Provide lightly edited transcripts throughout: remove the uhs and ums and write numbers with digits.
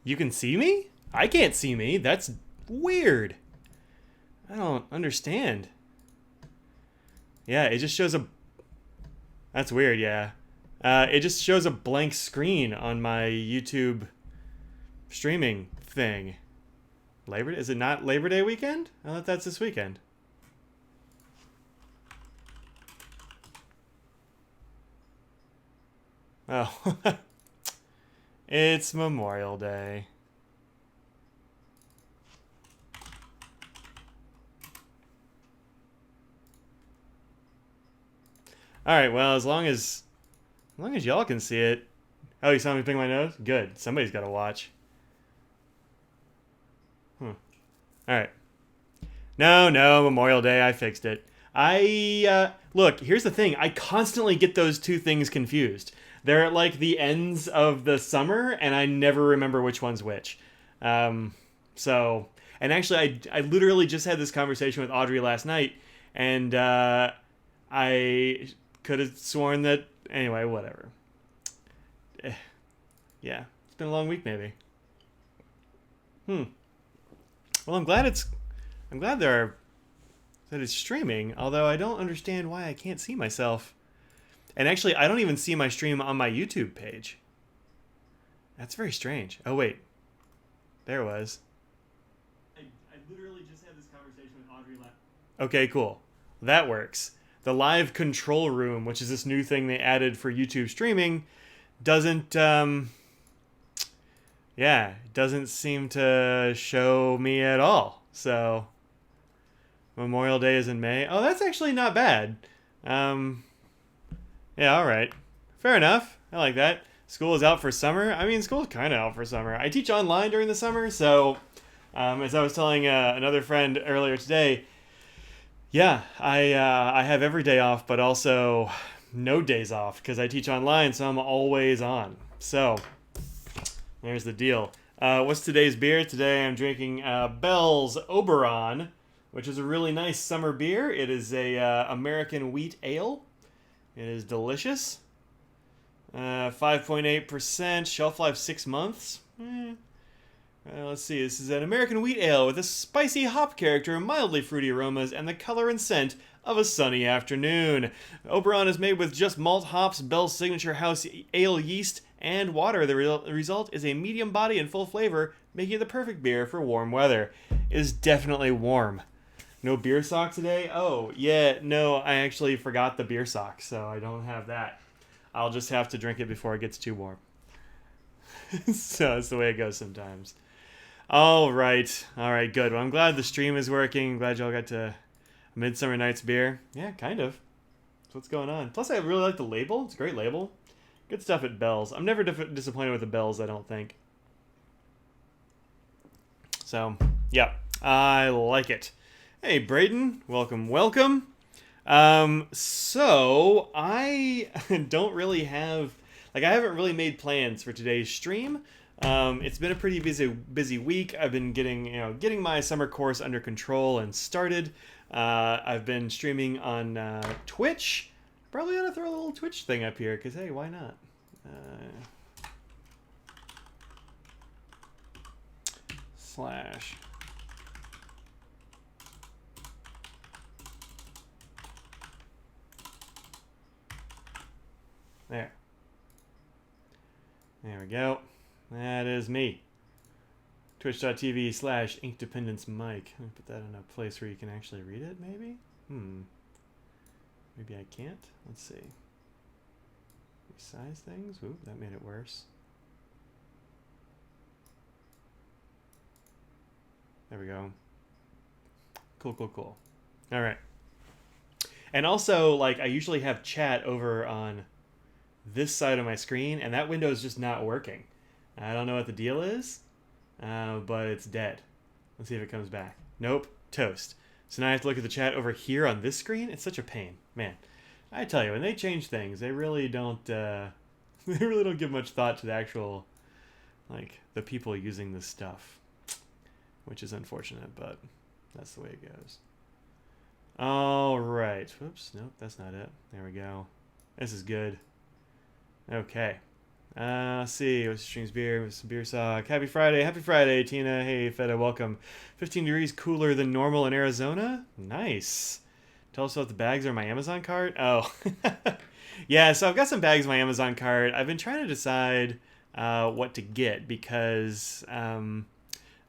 You can see me? I can't see me. That's weird. I don't understand. Yeah, it just shows a... That's weird, yeah. It just shows a blank screen on my YouTube streaming thing. Labor Day? Is it not Labor Day weekend? I thought that's this weekend. Oh. It's Memorial Day. Alright, well, as long as y'all can see it. Oh, you saw me ping my nose? Good. Somebody's got to watch. Alright. No, Memorial Day. I fixed it. Look, here's the thing. I constantly get those two things confused. They're at like the ends of the summer, and I never remember which one's which. Um, so, and actually, I literally just had this conversation with Audrey last night, and I could have sworn that. Anyway, whatever. Eh, yeah, it's been a long week, maybe. Hmm. Well, I'm glad that it's streaming. Although I don't understand why I can't see myself. And actually, I don't even see my stream on my YouTube page. That's very strange. Oh wait, there it was. I literally just had this conversation with Audrey last. Okay, cool. That works. The live control room, which is this new thing they added for YouTube streaming, doesn't yeah, it doesn't seem to show me at all. So Memorial Day is in May. Oh, that's actually not bad. Um, yeah, all right, fair enough. I like that. School is out for summer. I mean, school's kind of out for summer. I teach online during the summer, so as I was telling another friend earlier today, yeah, I have every day off, but also no days off because I teach online, so I'm always on. So there's the deal. What's today's beer? Today I'm drinking Bell's Oberon, which is a really nice summer beer. It is a American wheat ale. It is delicious. 5.8%, shelf life 6 months. Let's see, this is an American wheat ale with a spicy hop character, mildly fruity aromas, and the color and scent of a sunny afternoon. Oberon is made with just malt hops, Bell's signature house ale yeast, and water. The result is a medium body and full flavor, making it the perfect beer for warm weather. It is definitely warm. No beer sock today? Oh, yeah, no, I actually forgot the beer sock, so I don't have that. I'll just have to drink it before it gets too warm. So that's the way it goes sometimes. All right, good. Well, I'm glad the stream is working. Glad y'all got to Midsummer Night's Beer. Yeah, kind of. That's what's going on. Plus, I really like the label. It's a great label. Good stuff at Bell's. I'm never disappointed with the Bell's, I don't think. So, yeah, I like it. Hey, Braden, welcome. So I don't really have, like, I haven't really made plans for today's stream. It's been a pretty busy week. I've been getting my summer course under control and started. I've been streaming on Twitch. Probably ought to throw a little Twitch thing up here because hey, why not? Slash. There. There we go. That is me. Twitch.tv/InkDependenceMike. Let me put that in a place where you can actually read it, maybe? Maybe I can't. Let's see. Resize things? Ooh, that made it worse. There we go. Cool. All right. And also, like, I usually have chat over on this side of my screen, and that window is just not working. I don't know what the deal is, but it's dead. Let's see if it comes back. Nope, toast. So now I have to look at the chat over here on this screen. It's such a pain, man. I tell you, when they change things, they really don't. They really don't give much thought to the actual, like, the people using this stuff, which is unfortunate, but that's the way it goes. All right. Whoops. Nope, that's not it. There we go. This is good. Okay. Let's see. What's streams beer? With some beer sock. Happy Friday. Happy Friday, Tina. Hey, Feta. Welcome. 15 degrees cooler than normal in Arizona. Nice. Tell us what the bags are in my Amazon cart. Oh, yeah. So I've got some bags in my Amazon cart. I've been trying to decide what to get because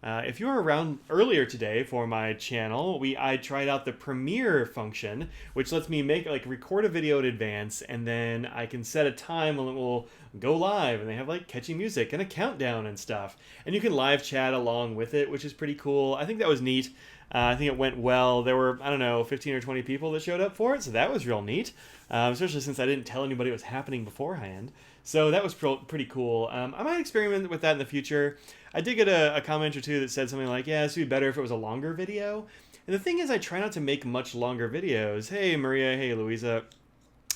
if you were around earlier today for my channel, I tried out the Premiere function, which lets me record a video in advance, and then I can set a time when it will go live, and they have like catchy music and a countdown and stuff, and you can live chat along with it, which is pretty cool. I think that was neat. I think it went well. There were, I don't know, 15 or 20 people that showed up for it, so that was real neat, especially since I didn't tell anybody it was happening beforehand. So that was pretty cool. I might experiment with that in the future. I did get a comment or two that said something like, yeah, this would be better if it was a longer video. And the thing is, I try not to make much longer videos. Hey, Maria. Hey, Louisa.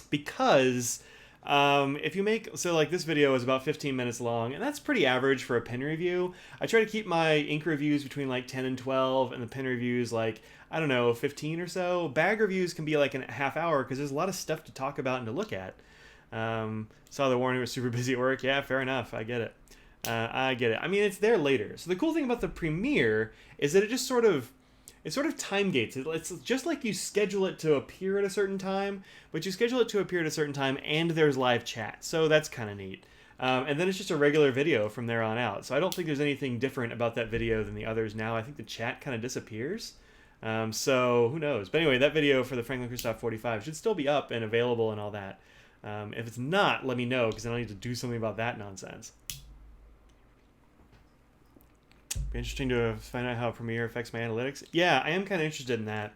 Because if you make, so like this video is about 15 minutes long, and that's pretty average for a pen review. I try to keep my ink reviews between like 10 and 12, and the pen reviews like, I don't know, 15 or so. Bag reviews can be like a half hour because there's a lot of stuff to talk about and to look at. Saw the warning was super busy at work. Yeah, fair enough. I get it. I get it. I mean, it's there later. So the cool thing about the Premiere is that it sort of time gates. It's just like you schedule it to appear at a certain time, but you schedule it to appear at a certain time, and there's live chat. So that's kind of neat. And then it's just a regular video from there on out. So I don't think there's anything different about that video than the others now. I think the chat kind of disappears. So who knows? But anyway, that video for the Franklin Christoph 45 should still be up and available and all that. If it's not, let me know, because I don't need to do something about that nonsense. Be interesting to find out how Premiere affects my analytics. Yeah, I am kind of interested in that.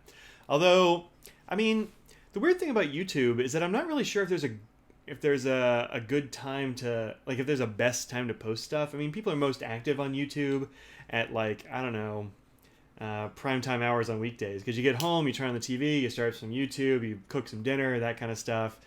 Although, I mean, the weird thing about YouTube is that I'm not really sure if there's a good time to, like, if there's a best time to post stuff. I mean, people are most active on YouTube at, like, I don't know, prime time hours on weekdays, because you get home, you turn on the TV, you start some YouTube, you cook some dinner, that kind of stuff.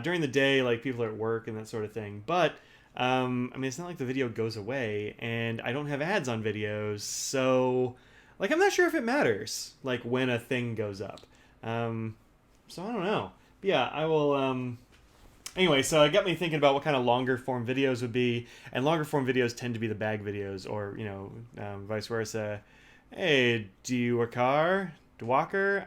During the day, like, people are at work and that sort of thing. But I mean, it's not like the video goes away, and I don't have ads on videos, so like I'm not sure if it matters, like when a thing goes up. So I don't know. But yeah, I will. Anyway, so it got me thinking about what kind of longer form videos would be, and longer form videos tend to be the bag videos, or vice versa. Hey, Dwalker?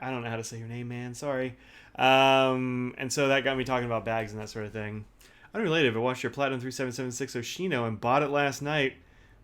I don't know how to say your name, man. Sorry. And so that got me talking about bags and that sort of thing. Unrelated, but watched your Platinum 3776 Oshino and bought it last night.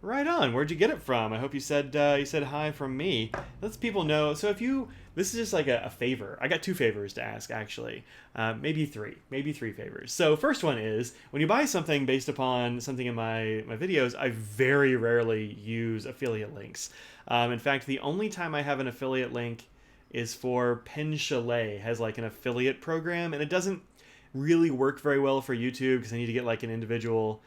Right on. Where'd you get it from? I hope you said hi from me. Lets people know. So this is just like a favor. I got 2 favors to ask, actually. Maybe three favors. So first one is, when you buy something based upon something in my videos, I very rarely use affiliate links. In fact, the only time I have an affiliate link is for Pen Chalet. Has like an affiliate program, and it doesn't really work very well for YouTube because I need to get like an individual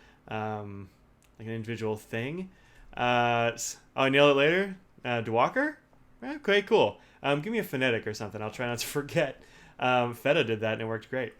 thing. I nailed it later. Dwalker? Okay, cool. Give me a phonetic or something. I'll try not to forget. Feta did that and it worked great.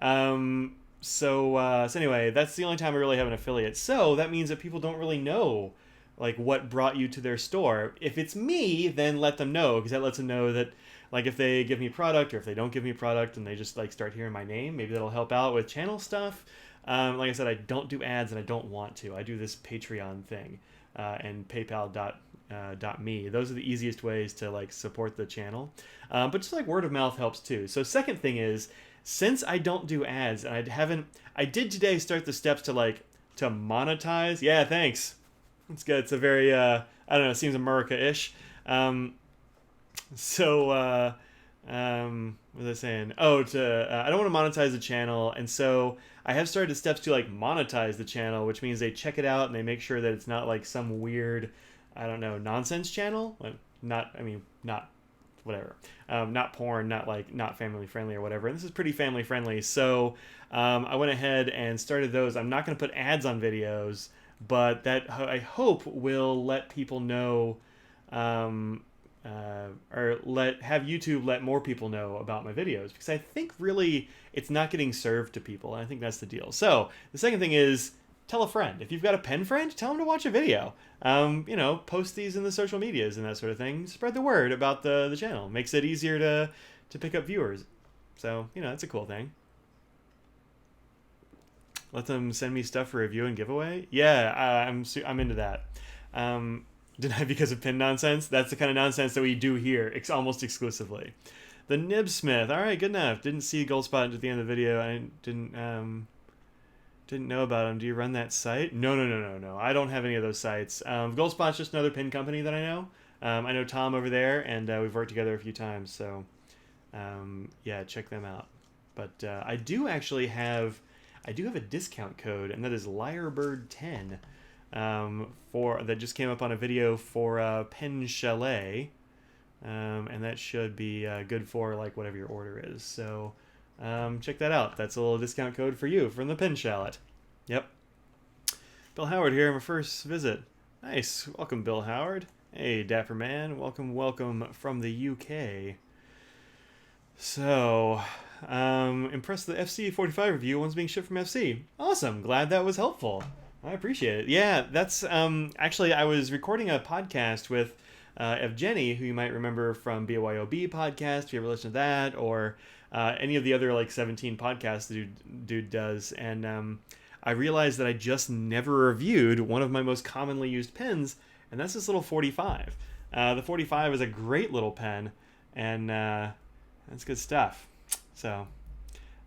So anyway, that's the only time I really have an affiliate. So that means that people don't really know like what brought you to their store. If it's me, then let them know, because that lets them know that, like, if they give me product or if they don't give me product and they just like start hearing my name, maybe that'll help out with channel stuff. Like I said, I don't do ads and I don't want to. I do this Patreon thing and PayPal.me. Those are the easiest ways to like support the channel. But just like word of mouth helps too. So second thing is, since I don't do ads, and I did today start the steps to monetize. Yeah, thanks. It's good. It's a very, I don't know, it seems America-ish. What was I saying? Oh, I don't want to monetize the channel, and so I have started the steps to like monetize the channel, which means they check it out and they make sure that it's not like some weird, I don't know, nonsense channel. Not whatever. Not porn, not family friendly or whatever. And this is pretty family friendly, so I went ahead and started those. I'm not going to put ads on videos, but that I hope will let people know, or have YouTube let more people know about my videos, because I think really it's not getting served to people, and I think that's the deal. So the second thing is, tell a friend. If you've got a pen friend, tell them to watch a video. Post these in the social medias and that sort of thing. Spread the word about the channel. Makes it easier to pick up viewers. So, it's a cool thing. Let them send me stuff for review and giveaway. Yeah, I'm into that. Denied because of pin nonsense. That's the kind of nonsense that we do here, almost exclusively. The Nibsmith. All right, good enough. Didn't see Goldspot at the end of the video. I didn't know about him. Do you run that site? No. I don't have any of those sites. Goldspot's just another pin company that I know. I know Tom over there, and we've worked together a few times. So, yeah, check them out. But I do have a discount code, and that is Lyrebird10 for that just came up on a video for Pen Chalet, and that should be good for like whatever your order is. So check that out. That's a little discount code for you from the Pen Chalet. Yep. Bill Howard here, my first visit. Nice. Welcome, Bill Howard. Hey, Dapper Man. Welcome from the UK. So, impressed with the FC45 review. One's being shipped from FC. Awesome. Glad that was helpful. I appreciate it. Yeah, that's actually I was recording a podcast with Evgeny, who you might remember from BYOB podcast. If you ever listen to that, or any of the other like 17 podcasts the dude does, and I realized that I just never reviewed one of my most commonly used pens, and that's this little 45. The 45 is a great little pen, and that's good stuff. So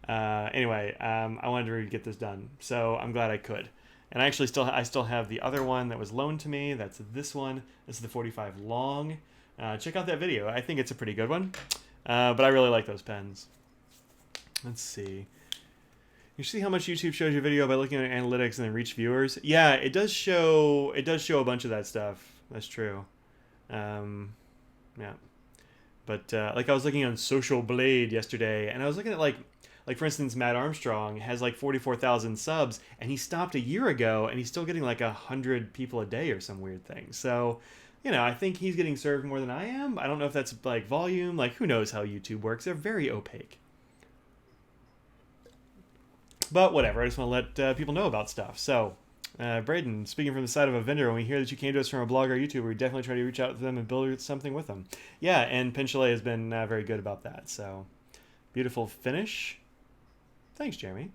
anyway, I wanted to get this done, so I'm glad I could. And I actually still have the other one that was loaned to me. That's this one. This is the 45 long. Check out that video. I think it's a pretty good one. But I really like those pens. Let's see. You see how much YouTube shows your video by looking at analytics and then reach viewers? Yeah, it does show a bunch of that stuff. That's true. Yeah. But like I was looking on Social Blade yesterday, and I was looking at like for instance, Matt Armstrong has like 44,000 subs, and he stopped a year ago, and he's still getting like 100 people a day or some weird thing. So, I think he's getting served more than I am. I don't know if that's like volume. Like, who knows how YouTube works? They're very opaque. But whatever. I just want to let people know about stuff. So, Braden, speaking from the side of a vendor, when we hear that you came to us from a blog or YouTuber, we definitely try to reach out to them and build something with them. Yeah, and Pen Chalet has been very good about that. So, beautiful finish. Thanks, Jeremy.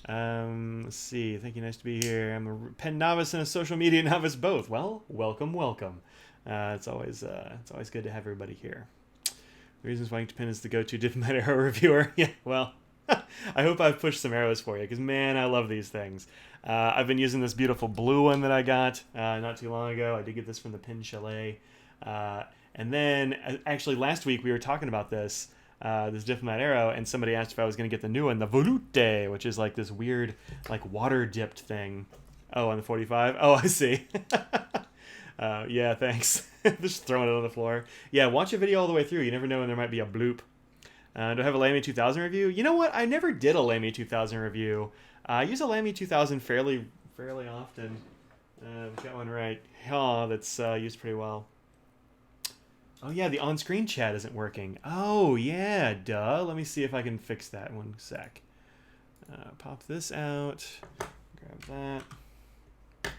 Let's see. Thank you. Nice to be here. I'm a pen novice and a social media novice both. Well, welcome. It's always good to have everybody here. The reasons why pen is the go-to diplomat arrow reviewer. Yeah, well, I hope I've pushed some arrows for you, because man, I love these things. I've been using this beautiful blue one that I got not too long ago. I did get this from the Pen Chalet. And then actually last week we were talking about this diplomat arrow, and somebody asked if I was going to get the new one, the Volute, which is like this weird like water dipped thing. Oh, on the 45. Oh, I see. Yeah, thanks. Just throwing it on the floor. Yeah, watch a video all the way through. You never know when there might be a bloop. Do I have a Lamy 2000 review? You know what? I never did a Lamy 2000 review. I use a Lamy 2000 fairly often. I've got one right here that's used pretty well. Oh yeah, the on-screen chat isn't working. Oh yeah, duh. Let me see if I can fix that. One sec. Pop this out. Grab that.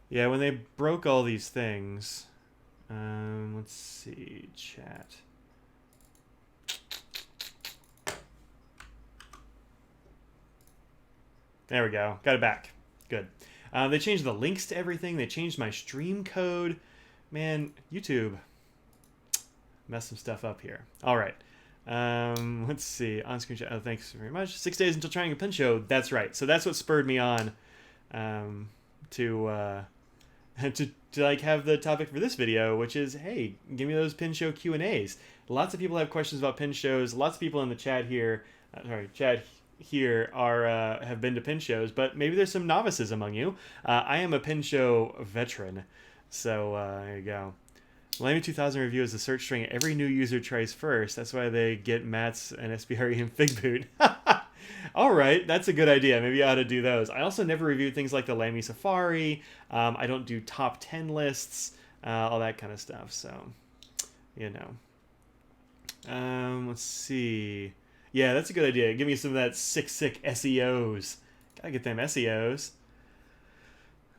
Yeah, when they broke all these things. Let's see, chat. There we go. Got it back. Good. They changed the links to everything. They changed my stream code. Man, YouTube. Messed some stuff up here. All right. Let's see. On-screen chat. Oh, thanks very much. 6 days until trying a pen show. That's right. So that's what spurred me on to like have the topic for this video, which is, hey, give me those pin show Q&As. Lots of people have questions about pin shows. Lots of people in the chat here, have been to pin shows, but maybe there's some novices among you. I am a pin show veteran, so there you go. Lamy 2000 review is a search string every new user tries first. That's why they get Matt's and SBRE and Figboot. All right, that's a good idea. Maybe I ought to do those. I also never reviewed things like the Lamy Safari. I don't do top 10 lists, all that kind of stuff. So, let's see. Yeah, that's a good idea. Give me some of that sick SEOs. Gotta get them SEOs.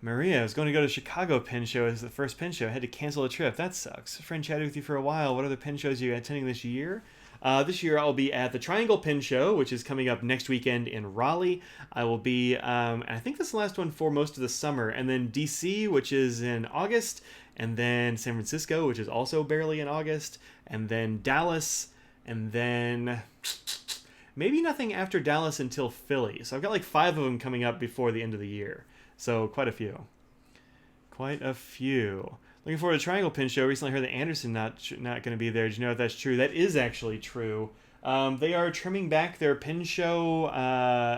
Maria, I was going to go to Chicago Pen Show as the first pen show. I had to cancel the trip. That sucks. A friend chatted with you for a while. What other pen shows are you attending this year? This year I'll be at the Triangle Pin Show, which is coming up next weekend in Raleigh. I will be, and I think this is the last one for most of the summer, and then DC, which is in August, and then San Francisco, which is also barely in August, and then Dallas, and then maybe nothing after Dallas until Philly. So I've got like 5 of them coming up before the end of the year. So quite a few. Quite a few. Looking forward to the Triangle Pin Show. Recently heard that Anderson not going to be there. Did you know if that's true? That is actually true. They are trimming back their pin show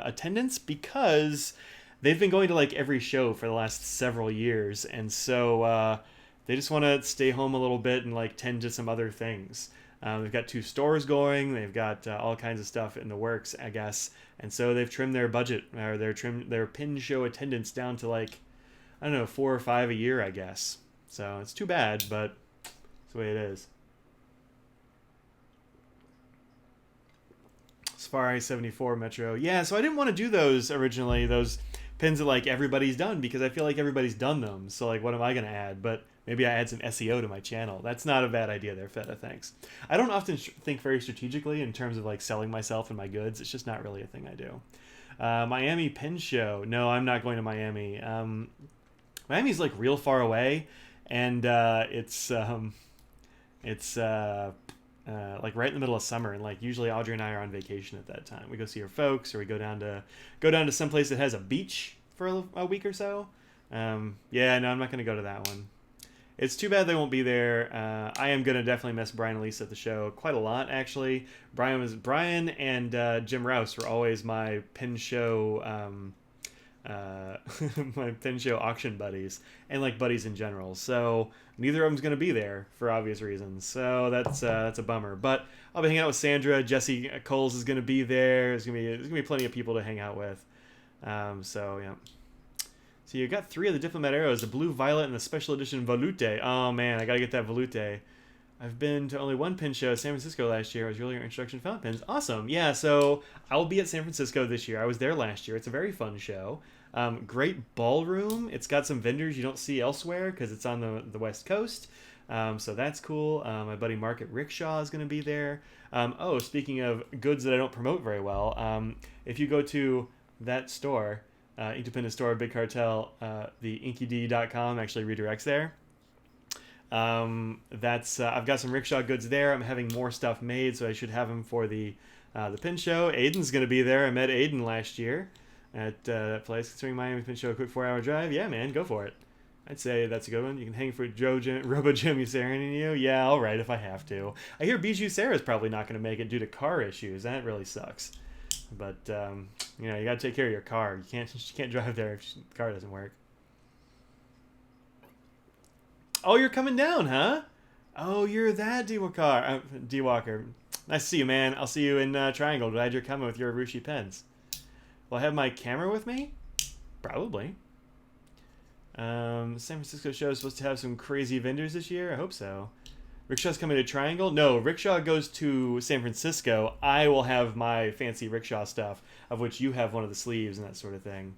attendance because they've been going to like every show for the last several years, and so they just want to stay home a little bit and like tend to some other things. They've got 2 stores going. They've got all kinds of stuff in the works, I guess, and so they've trimmed their budget or their pin show attendance down to like, I don't know, 4 or 5 a year, I guess. So it's too bad, but it's the way it is. Safari 74 Metro. Yeah, so I didn't want to do those originally, those pins that like everybody's done, because I feel like everybody's done them. So like, what am I going to add? But maybe I add some SEO to my channel. That's not a bad idea there, Feta. Thanks. I don't often think very strategically in terms of like selling myself and my goods. It's just not really a thing I do. Miami Pin Show. No, I'm not going to Miami. Miami's like real far away, and it's like right in the middle of summer, and like usually Audrey and I are on vacation at that time. We go see our folks, or we go down to some place that has a beach for a week or so. Yeah, no, I'm not going to go to that one. It's too bad they won't be there. I am going to definitely miss Brian and Lisa at the show quite a lot, actually. Brian and Jim Rouse were always my pin show my pin show auction buddies, and like buddies in general. So neither of them's going to be there for obvious reasons. So that's a bummer. But I'll be hanging out with Sandra. Jesse Coles is going to be there. There's going to be plenty of people to hang out with. So yeah. So you got 3 of the Diplomat arrows, the blue, violet, and the special edition Volute. Oh man, I got to get that Volute. I've been to only one pin show, San Francisco, last year. I was really your introduction to fountain pins. Awesome. Yeah, so I'll be at San Francisco this year. I was there last year. It's a very fun show. Great ballroom. It's got some vendors you don't see elsewhere because it's on the West Coast. So that's cool. My buddy Mark at Rickshaw is going to be there. Speaking of goods that I don't promote very well, if you go to that store, Inkdependent Store, Big Cartel, the inkyd.com actually redirects there. I've got some Rickshaw goods there. I'm having more stuff made, so I should have them for the pin show. Aiden's going to be there. I met Aiden last year at that place. Considering Miami Pin Show, a quick 4-hour drive. Yeah, man, go for it. I'd say that's a good one. You can hang for Robo Jim Usarin you. Yeah, all right, if I have to. I hear Bijou Sarah's probably not going to make it due to car issues. That really sucks. But you got to take care of your car. You can't drive there if the car doesn't work. Oh, you're coming down, huh? Oh, you're that D-Walker. Nice to see you, man. I'll see you in Triangle. Glad you're coming with your Arushi pens. Will I have my camera with me? Probably. San Francisco show is supposed to have some crazy vendors this year. I hope so. Rickshaw's coming to Triangle? No, Rickshaw goes to San Francisco. I will have my fancy Rickshaw stuff, of which you have one of the sleeves and that sort of thing.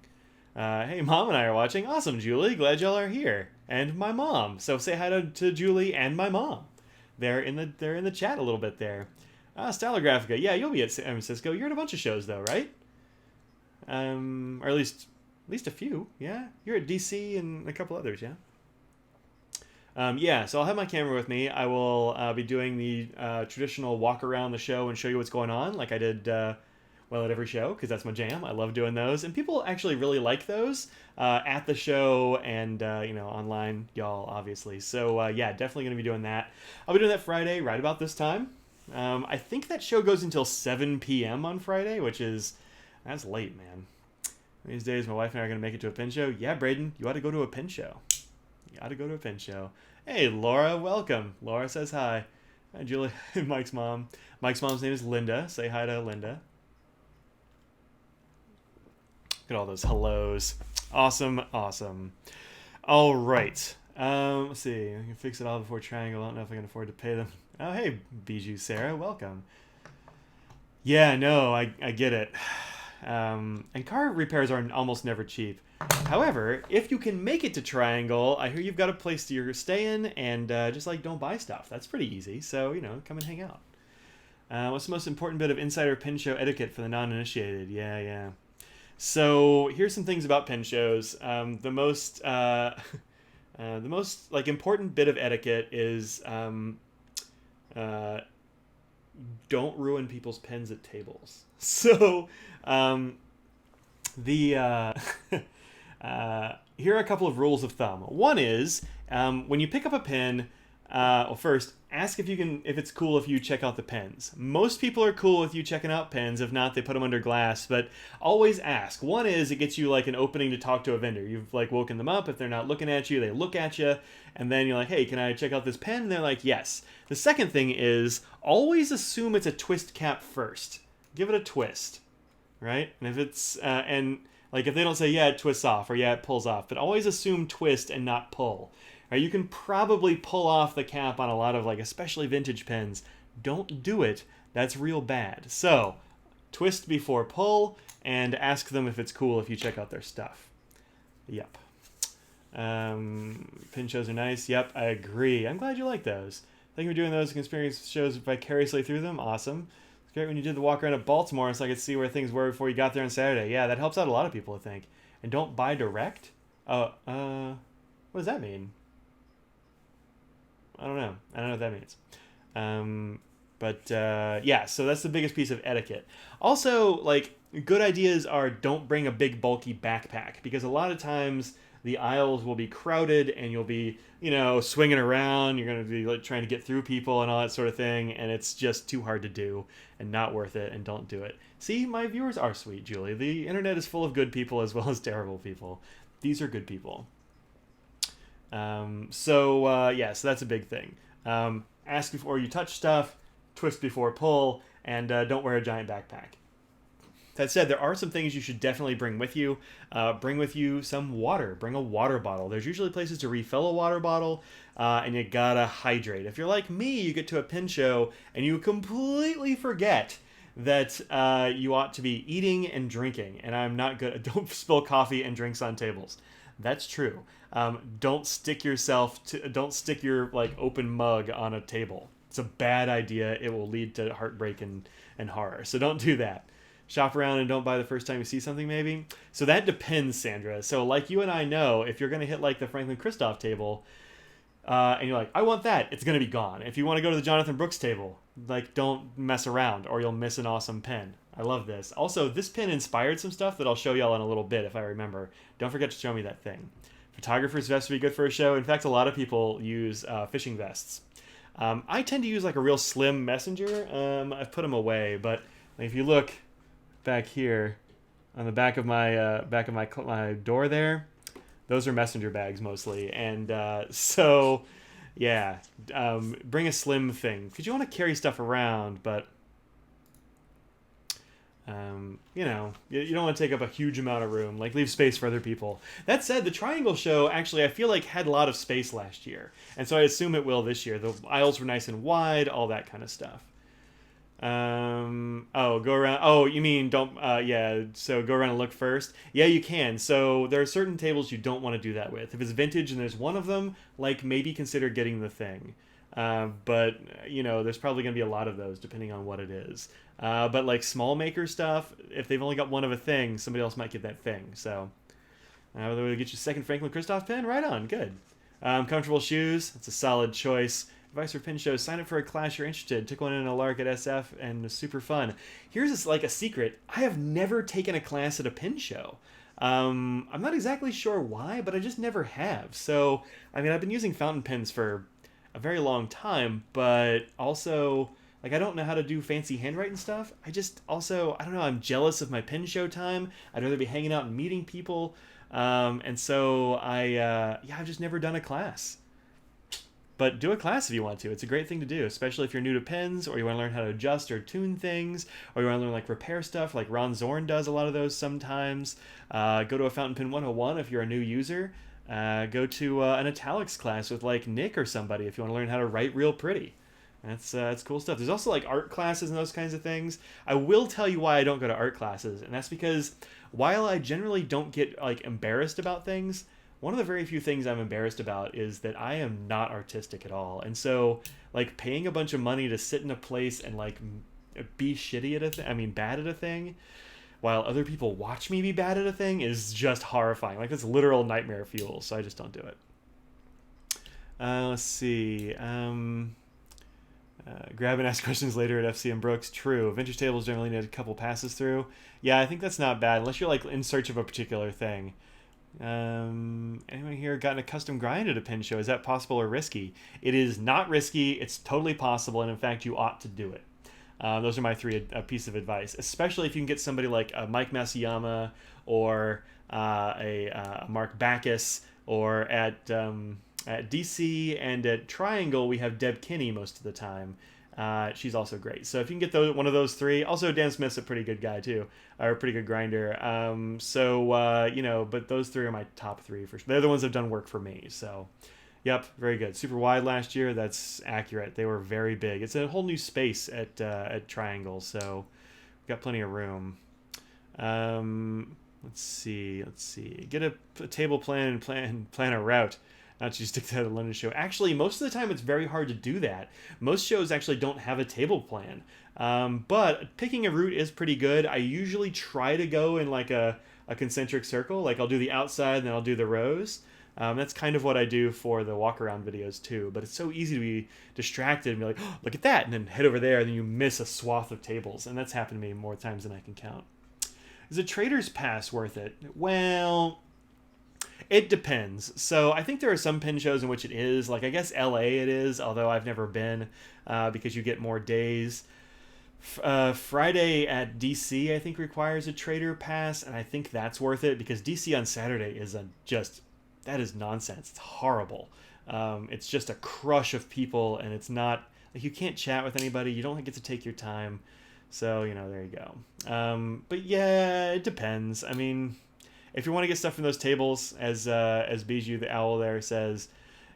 Hey, Mom and I are watching. Awesome, Julie. Glad y'all are here. And my mom. So say hi to Julie and my mom. They're in the chat a little bit there. Stylographica. Yeah, you'll be at San Francisco. You're at a bunch of shows though, right? Or at least a few. Yeah, you're at DC and a couple others. Yeah. So I'll have my camera with me. I will be doing the traditional walk around the show and show you what's going on, like I did. At every show, because that's my jam. I love doing those, and people actually really like those at the show and online, y'all, obviously. So definitely gonna be doing that. I'll be doing that Friday right about this time. I think that show goes until 7 p.m. on Friday, that's late, man. These days my wife and I are gonna make it to a pin show. Yeah, Braden, you ought to go to a pin show. Hey, Laura, welcome. Laura says hi. Hi, Julie. Mike's mom. Mike's mom's name is Linda. Say hi to Linda. Look at all those hellos. Awesome. All right. Let's see. I can fix it all before Triangle. I don't know if I can afford to pay them. Oh, hey, Bijou Sarah. Welcome. Yeah, no, I get it. And car repairs are almost never cheap. However, if you can make it to Triangle, I hear you've got a place to stay in, and just don't buy stuff. That's pretty easy. So, come and hang out. What's the most important bit of insider pin show etiquette for the non-initiated? Yeah, yeah. So here's some things about pin shows. The most like important bit of etiquette is uh, don't ruin people's pens at tables. So um, the here are a couple of rules of thumb. One is when you pick up a pen, well, first ask if it's cool if you check out the pens. Most people are cool with you checking out pens. If not, they put them under glass. But always ask. One is it gets you like an opening to talk to a vendor. You've like woken them up. If they're not looking at you, they look at you, and then you're like, "Hey, can I check out this pen?" And they're like, "Yes." The second thing is always assume it's a twist cap first. Give it a twist, right? And if it's and like if they don't say yeah, it twists off or yeah, it pulls off, but always assume twist and not pull. Right, you can probably pull off the cap on a lot of like especially vintage pens. Don't do it. That's real bad. So twist before pull and ask them if it's cool if you check out their stuff. Yep. Pin shows are nice. Yep, I agree. I'm glad you like those. Thank you for doing those. Experience shows vicariously through them. Awesome. It's great when you did the walk around at Baltimore so I could see where things were before you got there on Saturday. Yeah, that helps out a lot of people, I think. And don't buy direct? What does that mean? I don't know. I don't know what that means. Yeah, so that's the biggest piece of etiquette. Also, like, good ideas are don't bring a big bulky backpack because a lot of times the aisles will be crowded and you'll be, swinging around. You're going to be like trying to get through people and all that sort of thing, and it's just too hard to do and not worth it, and don't do it. See, my viewers are sweet, Julie. The internet is full of good people as well as terrible people. These are good people. So that's a big thing. Ask before you touch stuff, twist before pull, and don't wear a giant backpack. That said, there are some things you should definitely bring with you. Bring with you some water. Bring a water bottle. There's usually places to refill a water bottle, and you gotta hydrate. If you're like me, you get to a pin show and you completely forget that you ought to be eating and drinking. And I'm not good. Don't spill coffee and drinks on tables. That's true. Don't stick your like open mug on a table. It's a bad idea. It will lead to heartbreak and horror. So don't do that. Shop around and don't buy the first time you see something, maybe. So that depends, Sandra. So like you and I know, if you're going to hit like the Franklin Christoph table, and you're like, I want that, it's going to be gone. If you want to go to the Jonathan Brooks table, like don't mess around or you'll miss an awesome pen. I love this. Also, this pin inspired some stuff that I'll show y'all in a little bit if I remember. Don't forget to show me that thing. Photographer's vest would be good for a show. In fact, a lot of people use fishing vests. I tend to use like a real slim messenger. I've put them away, but if you look back here on the back of my door there, those are messenger bags mostly. And bring a slim thing because you want to carry stuff around, but you don't want to take up a huge amount of room. Like, leave space for other people. That said, the Triangle Show actually, I feel like, had a lot of space last year, and so I assume it will this year. The aisles were nice and wide, all that kind of stuff. Go around. Oh, you mean don't? So go around and look first. Yeah, you can. So there are certain tables you don't want to do that with. If it's vintage and there's one of them, like maybe consider getting the thing. But there's probably going to be a lot of those depending on what it is. But like small maker stuff, if they've only got one of a thing, somebody else might get that thing. So, whether we get you a second Franklin Christoph pen, right on, good. Comfortable shoes, that's a solid choice. Advice for pin shows: sign up for a class you're interested. Took one in a lark at SF and it was super fun. Here's like a secret: I have never taken a class at a pin show. I'm not exactly sure why, but I just never have. So, I've been using fountain pens for a very long time, but also, like, I don't know how to do fancy handwriting stuff. I don't know, I'm jealous of my pen show time. I'd rather be hanging out and meeting people. And so I've just never done a class. But do a class if you want to. It's a great thing to do, especially if you're new to pens, or you want to learn how to adjust or tune things, or you want to learn like repair stuff, like Ron Zorn does a lot of those sometimes. Go to a Fountain Pen 101 if you're a new user. Go to an italics class with like Nick or somebody if you want to learn how to write real pretty. That's cool stuff. There's also like art classes and those kinds of things. I will tell you why I don't go to art classes, and that's because while I generally don't get like embarrassed about things, one of the very few things I'm embarrassed about is that I am not artistic at all. And so like paying a bunch of money to sit in a place and like be shitty at a thing. I mean, bad at a thing, while other people watch me be bad at a thing is just horrifying. Like, it's literal nightmare fuel. So I just don't do it. Let's see. Grab and ask questions later at FCM Brooks. True. Vintage tables generally need a couple passes through. Yeah, I think that's not bad unless you're like in search of a particular thing. Anyone here gotten a custom grind at a pin show? Is that possible or risky? It is not risky. It's totally possible, and in fact, you ought to do it. Those are my three piece of advice, especially if you can get somebody like Mike Masuyama or Mark Backus, or at DC and at Triangle we have Deb Kinney most of the time. She's also great. So if you can get one of those three, also Dan Smith's a pretty good guy too, or a pretty good grinder. But those three are my top three for sure. They're the ones that have done work for me. So, yep, very good. Super wide last year. That's accurate. They were very big. It's a whole new space at Triangle, so we've got plenty of room. Let's see. Get a table plan and plan a route. Not just stick to the London show. Actually, most of the time it's very hard to do that. Most shows actually don't have a table plan. But picking a route is pretty good. I usually try to go in like a concentric circle. Like I'll do the outside and then I'll do the rows. That's kind of what I do for the walk around videos too. But it's so easy to be distracted and be like, oh, look at that, and then head over there and then you miss a swath of tables. And that's happened to me more times than I can count. Is a trader's pass worth it? Well, it depends. So I think there are some pin shows in which it is. Like I guess LA it is, although I've never been, because you get more days. Friday at DC I think requires a trader pass, and I think that's worth it because DC on Saturday is that is nonsense. It's horrible. It's just a crush of people, and it's not like you can't chat with anybody. You don't get to take your time. So there you go. But yeah, it depends. I mean, if you want to get stuff from those tables, as Bijou the Owl there says,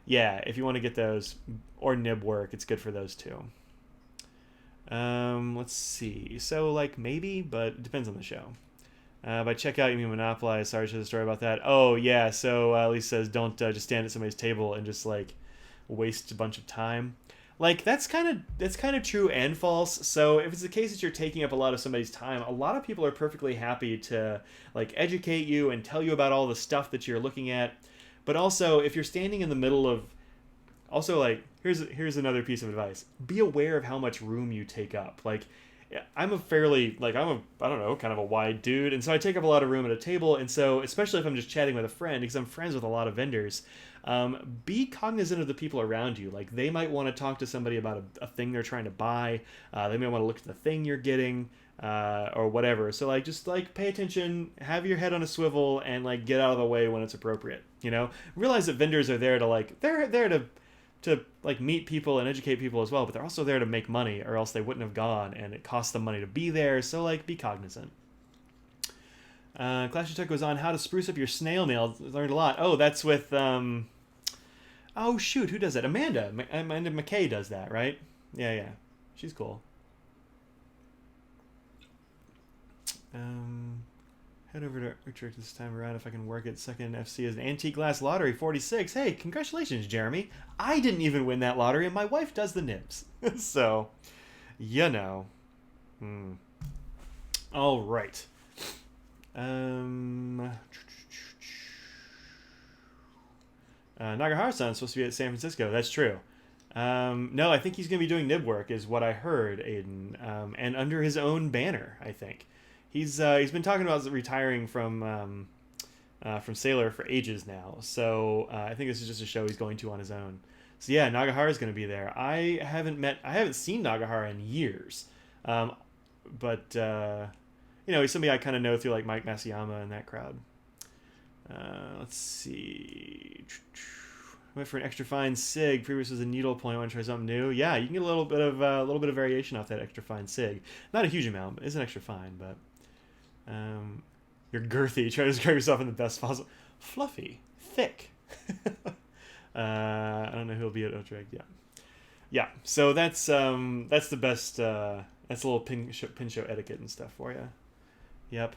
yeah, if you want to get those or nib work, it's good for those too. Let's see. So like maybe, but it depends on the show. By check out, you mean monopolize. Sorry to the story about that. Oh yeah. So Elise says don't just stand at somebody's table and just like waste a bunch of time. Like that's kind of true and false. So if it's the case that you're taking up a lot of somebody's time, a lot of people are perfectly happy to like educate you and tell you about all the stuff that you're looking at. But also, if you're standing in the middle of, also like here's another piece of advice: be aware of how much room you take up. Like I'm a fairly I don't know, kind of a wide dude, and so I take up a lot of room at a table. And so especially if I'm just chatting with a friend, because I'm friends with a lot of vendors. Be cognizant of the people around you. Like they might want to talk to somebody about a thing they're trying to buy. They may want to look at the thing you're getting, or whatever. So like just like pay attention, have your head on a swivel, and like get out of the way when it's appropriate. Realize that vendors are there to they're there to like meet people and educate people as well, but they're also there to make money, or else they wouldn't have gone, and it costs them money to be there. So like be cognizant. Clash of Tech goes on how to spruce up your snail mail. Learned a lot. Oh, that's with oh shoot, who does that? Amanda McKay does that, right? Yeah, she's cool. Head over to Richard this time around if I can work it. Second FC is an antique glass lottery 46. Hey, congratulations, Jeremy. I didn't even win that lottery, and my wife does the nibs. So, all right. Nagahara-san's supposed to be at San Francisco. That's true. No, I think he's going to be doing nib work, is what I heard, Aiden. And under his own banner, I think. He's been talking about retiring from Sailor for ages now. So I think this is just a show he's going to on his own. So yeah, Nagahara's going to be there. I haven't seen Nagahara in years. But he's somebody I kind of know through like Mike Masuyama and that crowd. Let's see. Went for an extra fine sig. Previous was a needle point. Want to try something new? Yeah, you can get a little bit of variation off that extra fine sig. Not a huge amount, but it's an extra fine. But you're girthy. Try to describe yourself in the best possible. Fluffy, thick. I don't know who'll be at Utrecht. Yeah. So that's the best. That's a little pin show etiquette and stuff for you. Yep.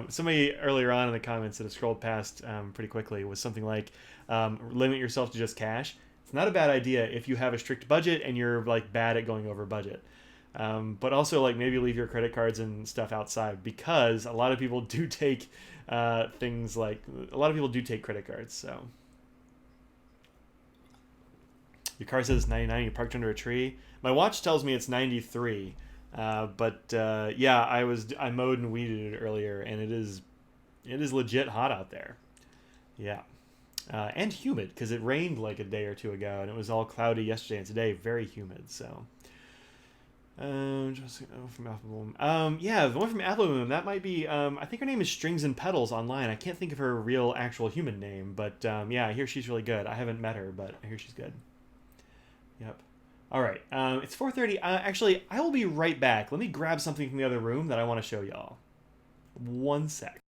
Somebody earlier on in the comments that have scrolled past pretty quickly was something like limit yourself to just cash. It's not a bad idea if you have a strict budget and you're like bad at going over budget. But also like maybe leave your credit cards and stuff outside because a lot of people do take things like a lot of people do take credit cards. So your car says 99. You parked under a tree. My watch tells me it's 93. Yeah, I mowed and weeded it earlier, and it is legit hot out there. Yeah. And humid because it rained like a day or two ago, and it was all cloudy yesterday and today, very humid. So, just from Apple Bloom. Yeah, the one from Apple Bloom. That might be. I think her name is Strings and Petals online. I can't think of her real actual human name, but yeah, I hear she's really good. I haven't met her, but I hear she's good. Yep. All right. It's 4:30. Actually, I will be right back. Let me grab something from the other room that I want to show y'all. One sec.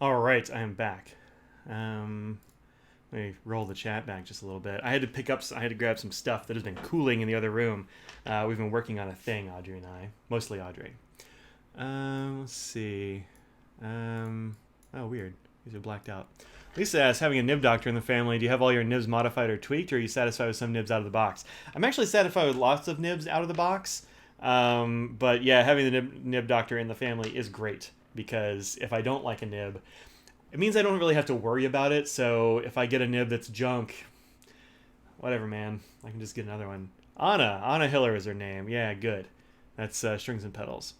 All right, I am back. Um, Let me roll the chat back just a little bit. I had to grab some stuff that has been cooling in the other room. We've been working on a thing, Audrey and I, mostly Audrey. Let's see. Oh, weird. These are blacked out. Lisa asks, having a nib doctor in the family, do you have all your nibs modified or tweaked, or are you satisfied with some nibs out of the box? I'm actually satisfied with lots of nibs out of the box. But yeah, having the nib doctor in the family is great because if I don't like a nib, it means I don't really have to worry about it. So if I get a nib that's junk, whatever, man, I can just get another one. Anna Hiller is her name. Yeah, good. That's Strings and Petals.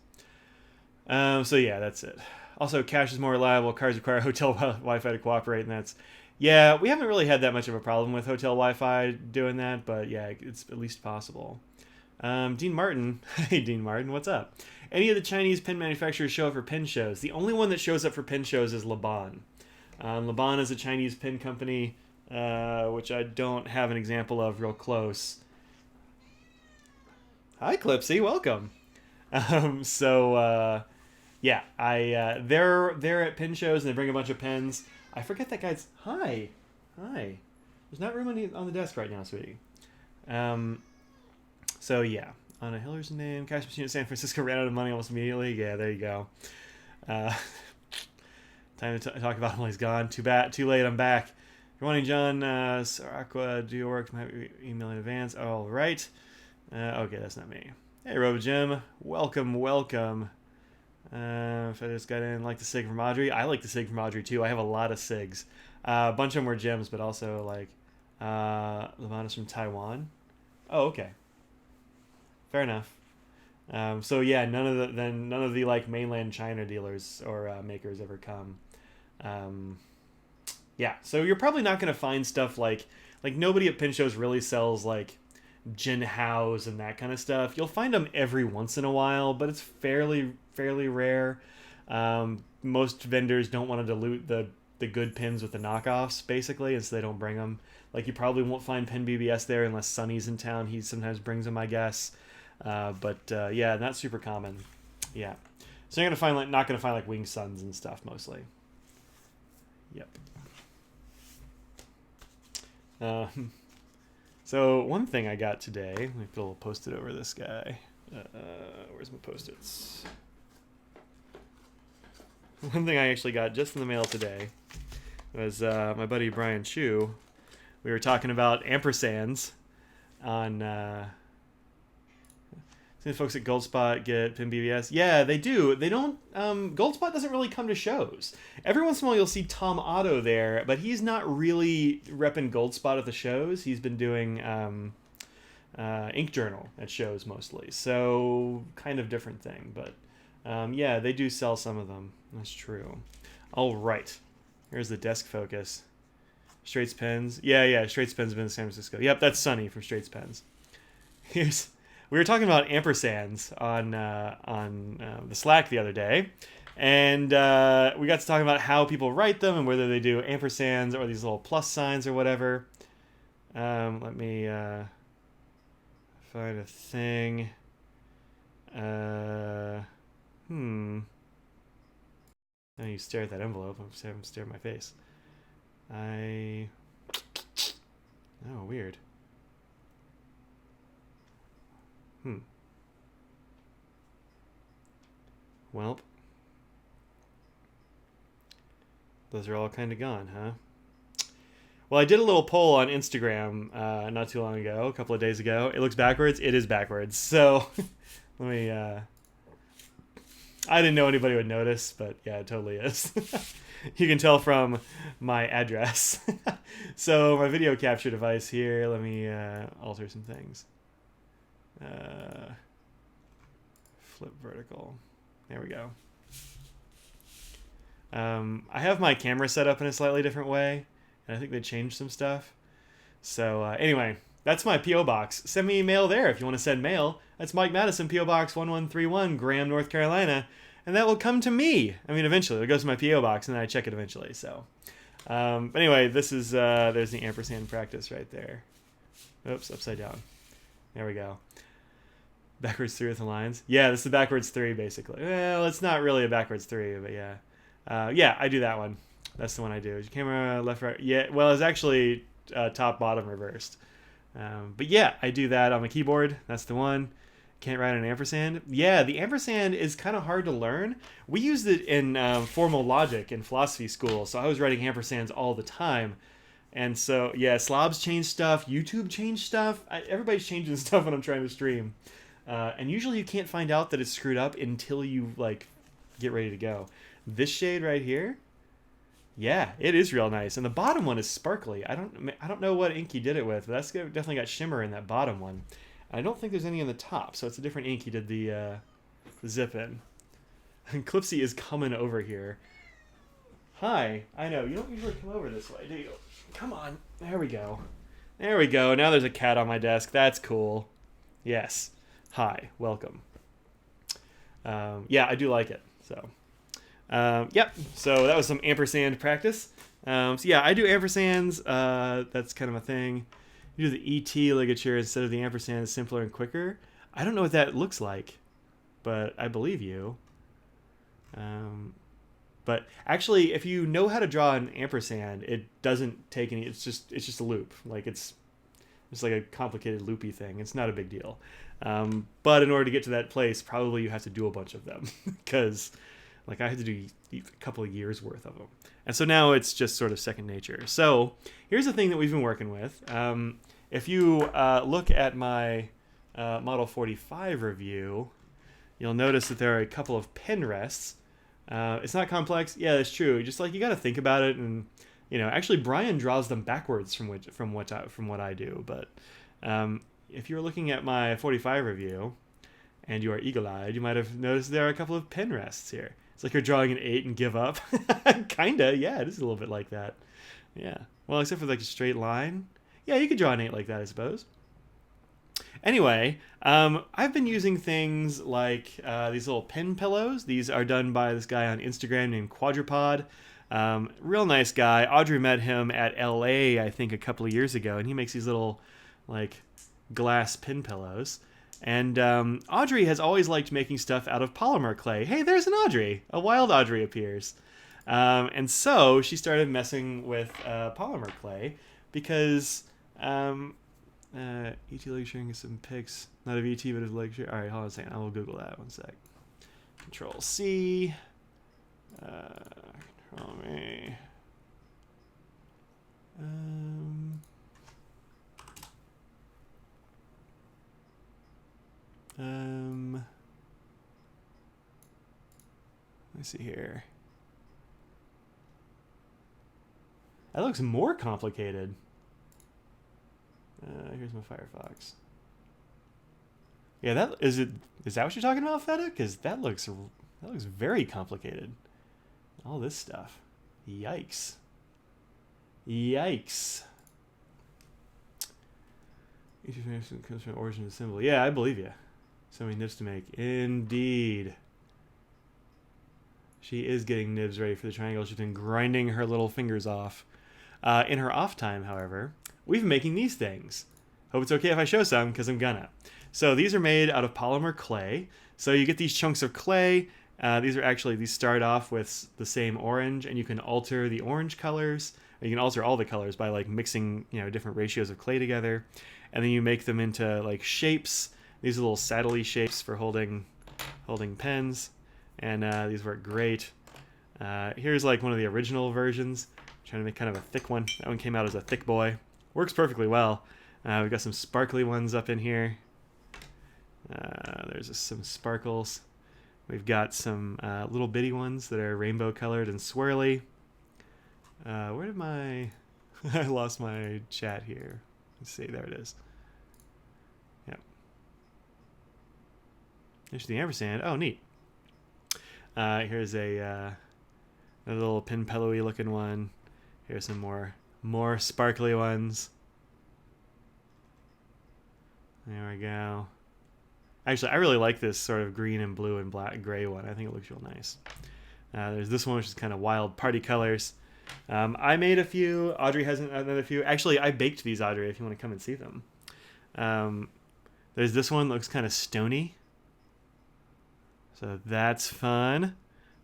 So yeah, that's it. Also, cash is more reliable. Cars require hotel Wi-Fi to cooperate, and that's yeah. We haven't really had that much of a problem with hotel Wi-Fi doing that, but yeah, it's at least possible. Dean Martin, hey Dean Martin, what's up? Any of the Chinese pin manufacturers show up for pin shows? The only one that shows up for pin shows is Laban. Laban is a Chinese pin company, which I don't have an example of real close. Hi, Clipsy, welcome. Yeah, they're at pin shows and they bring a bunch of pins. I forget that guy's. Hi. There's not room on the desk right now, sweetie. So yeah, Anna Hiller's name. Cash machine in San Francisco ran out of money almost immediately. Yeah, there you go. Time to talk about him while he's gone. Too late. I'm back. Good morning, John. Saraqua, do your work. Might email in advance. All right. Okay, that's not me. Hey, RoboJim. Welcome. If I just got in, like the SIG from Audrey. I like the SIG from Audrey too. I have a lot of SIGs. A bunch of them were gems, but also like Lavana's from Taiwan. Oh, okay. Fair enough. So yeah, none of the like mainland China dealers or makers ever come. Yeah, so you're probably not gonna find stuff like nobody at pin shows really sells like Jin Haos and that kind of stuff. You'll find them every once in a while, but it's fairly rare. Most vendors don't want to dilute the good pins with the knockoffs, basically, and so they don't bring them. Like you probably won't find Pin BBS there unless Sonny's in town. He sometimes brings them, I guess. Yeah, not super common. Yeah, so you're not gonna find like Wing Suns and stuff mostly. Yep. So one thing I got today, let me put a little post-it over this guy. Where's my post-its? One thing I actually got just in the mail today was my buddy Brian Chu. We were talking about Ampersands on. Some folks at Goldspot get Pin BBS. Yeah, they do. They don't. Goldspot doesn't really come to shows. Every once in a while, you'll see Tom Otto there, but he's not really repping Goldspot at the shows. He's been doing Ink Journal at shows mostly. So kind of different thing, but yeah, they do sell some of them. That's true. All right, here's the desk focus. Straits Pens. Yeah. Straits Pens have been in San Francisco. Yep, that's Sunny from Straits Pens. We were talking about ampersands on the Slack the other day, and we got to talking about how people write them and whether they do ampersands or these little plus signs or whatever. Let me find a thing. Now you stare at that envelope. I'm staring at my face. Oh, weird. Welp. Those are all kind of gone, huh? Well, I did a little poll on Instagram not too long ago, a couple of days ago. It looks backwards. It is backwards. So let me... I didn't know anybody would notice, but yeah, it totally is. You can tell from my address. So my video capture device here, let me alter some things. Flip vertical. There we go. I have my camera set up in a slightly different way, and I think they changed some stuff. So anyway, that's my P.O. Box. Send me mail there if you want to send mail. That's Mike Madison, P.O. Box 1131, Graham, North Carolina. And that will come to me. I mean, eventually. It goes to my P.O. Box, and then I check it eventually. So, but anyway, this is, there's the ampersand practice right there. Oops, upside down. There we go. Backwards 3 with the lines. Yeah, this is backwards 3, basically. Well, it's not really a backwards 3, but yeah. Yeah, I do that one. That's the one I do. Is your camera left, right? Yeah, well, it's actually top, bottom, reversed. But yeah, I do that on my keyboard. That's the one. Can't write an ampersand. Yeah, the ampersand is kind of hard to learn. We used it in formal logic in philosophy school, so I was writing ampersands all the time. And so, yeah, Slobs changed stuff. YouTube changed stuff. Everybody's changing stuff when I'm trying to stream. And usually you can't find out that it's screwed up until you, like, get ready to go. This shade right here, yeah, it is real nice. And the bottom one is sparkly. I don't know what ink he did it with, but that's definitely got shimmer in that bottom one. I don't think there's any in the top, so it's a different ink he did the zip in. And Clipsy is coming over here. Hi, I know, you don't usually come over this way, do you? Come on, there we go. There we go, now there's a cat on my desk, that's cool. Yes, hi, welcome. Yeah, I do like it, so. Yep, so that was some ampersand practice. So yeah, I do ampersands, that's kind of a thing. You do the ET ligature instead of the ampersand is simpler and quicker. I don't know what that looks like, but I believe you. But actually, if you know how to draw an ampersand, it doesn't take any. It's just a loop. Like it's like a complicated loopy thing. It's not a big deal. But in order to get to that place, probably you have to do a bunch of them because, like, I had to do a couple of years worth of them. And so now it's just sort of second nature. So here's the thing that we've been working with. If you look at my Model 45 review, you'll notice that there are a couple of pen rests. It's not complex. Yeah, that's true. Just like you got to think about it, and actually Brian draws them backwards from what I do. But if you're looking at my 45 review and you are eagle-eyed, you might have noticed there are a couple of pen rests here. It's like you're drawing an 8 and give up. Kinda, yeah, it is a little bit like that. Yeah. Well, except for like a straight line. Yeah, you could draw an 8 like that, I suppose. Anyway, I've been using things like these little pen pillows. These are done by this guy on Instagram named Quadrupod. Real nice guy. Audrey met him at LA, I think, a couple of years ago, and he makes these little, like, glass pen pillows. And Audrey has always liked making stuff out of polymer clay. Hey, there's an Audrey. A wild Audrey appears. And so she started messing with polymer clay because ET leg sharing some pics, not of ET, but of leg share. All right, hold on a second. I will Google that one sec. Control C. Control me. me see here. That looks more complicated. Here's my Firefox. Yeah, that is it. Is that what you're talking about, Feta? Because that looks very complicated. All this stuff. Yikes. Yikes. Each information comes from origin and symbol. Yeah, I believe you. So many nibs to make. Indeed. She is getting nibs ready for the triangle. She's been grinding her little fingers off. In her off time, however, we've been making these things. Hope it's okay if I show some, because I'm gonna. So these are made out of polymer clay. So you get these chunks of clay. These start off with the same orange, and you can alter the orange colors. You can alter all the colors by like mixing, different ratios of clay together, and then you make them into like shapes. These are little saddle-y shapes for holding pens, and these work great. Here's like one of the original versions. I'm trying to make kind of a thick one. That one came out as a thick boy. Works perfectly well. We've got some sparkly ones up in here. There's some sparkles. We've got some little bitty ones that are rainbow colored and swirly. Where did my... I lost my chat here. Let's see, there it is. Yep. There's the ampersand. Oh, neat. Here's a little pin pillowy looking one. Here's some more sparkly ones. There we go. Actually, I really like this sort of green and blue and black gray one. I think it looks real nice. There's this one, which is kind of wild party colors. I made a few. Audrey has another few. Actually, I baked these, Audrey, if you want to come and see them. There's this one that looks kind of stony. So that's fun.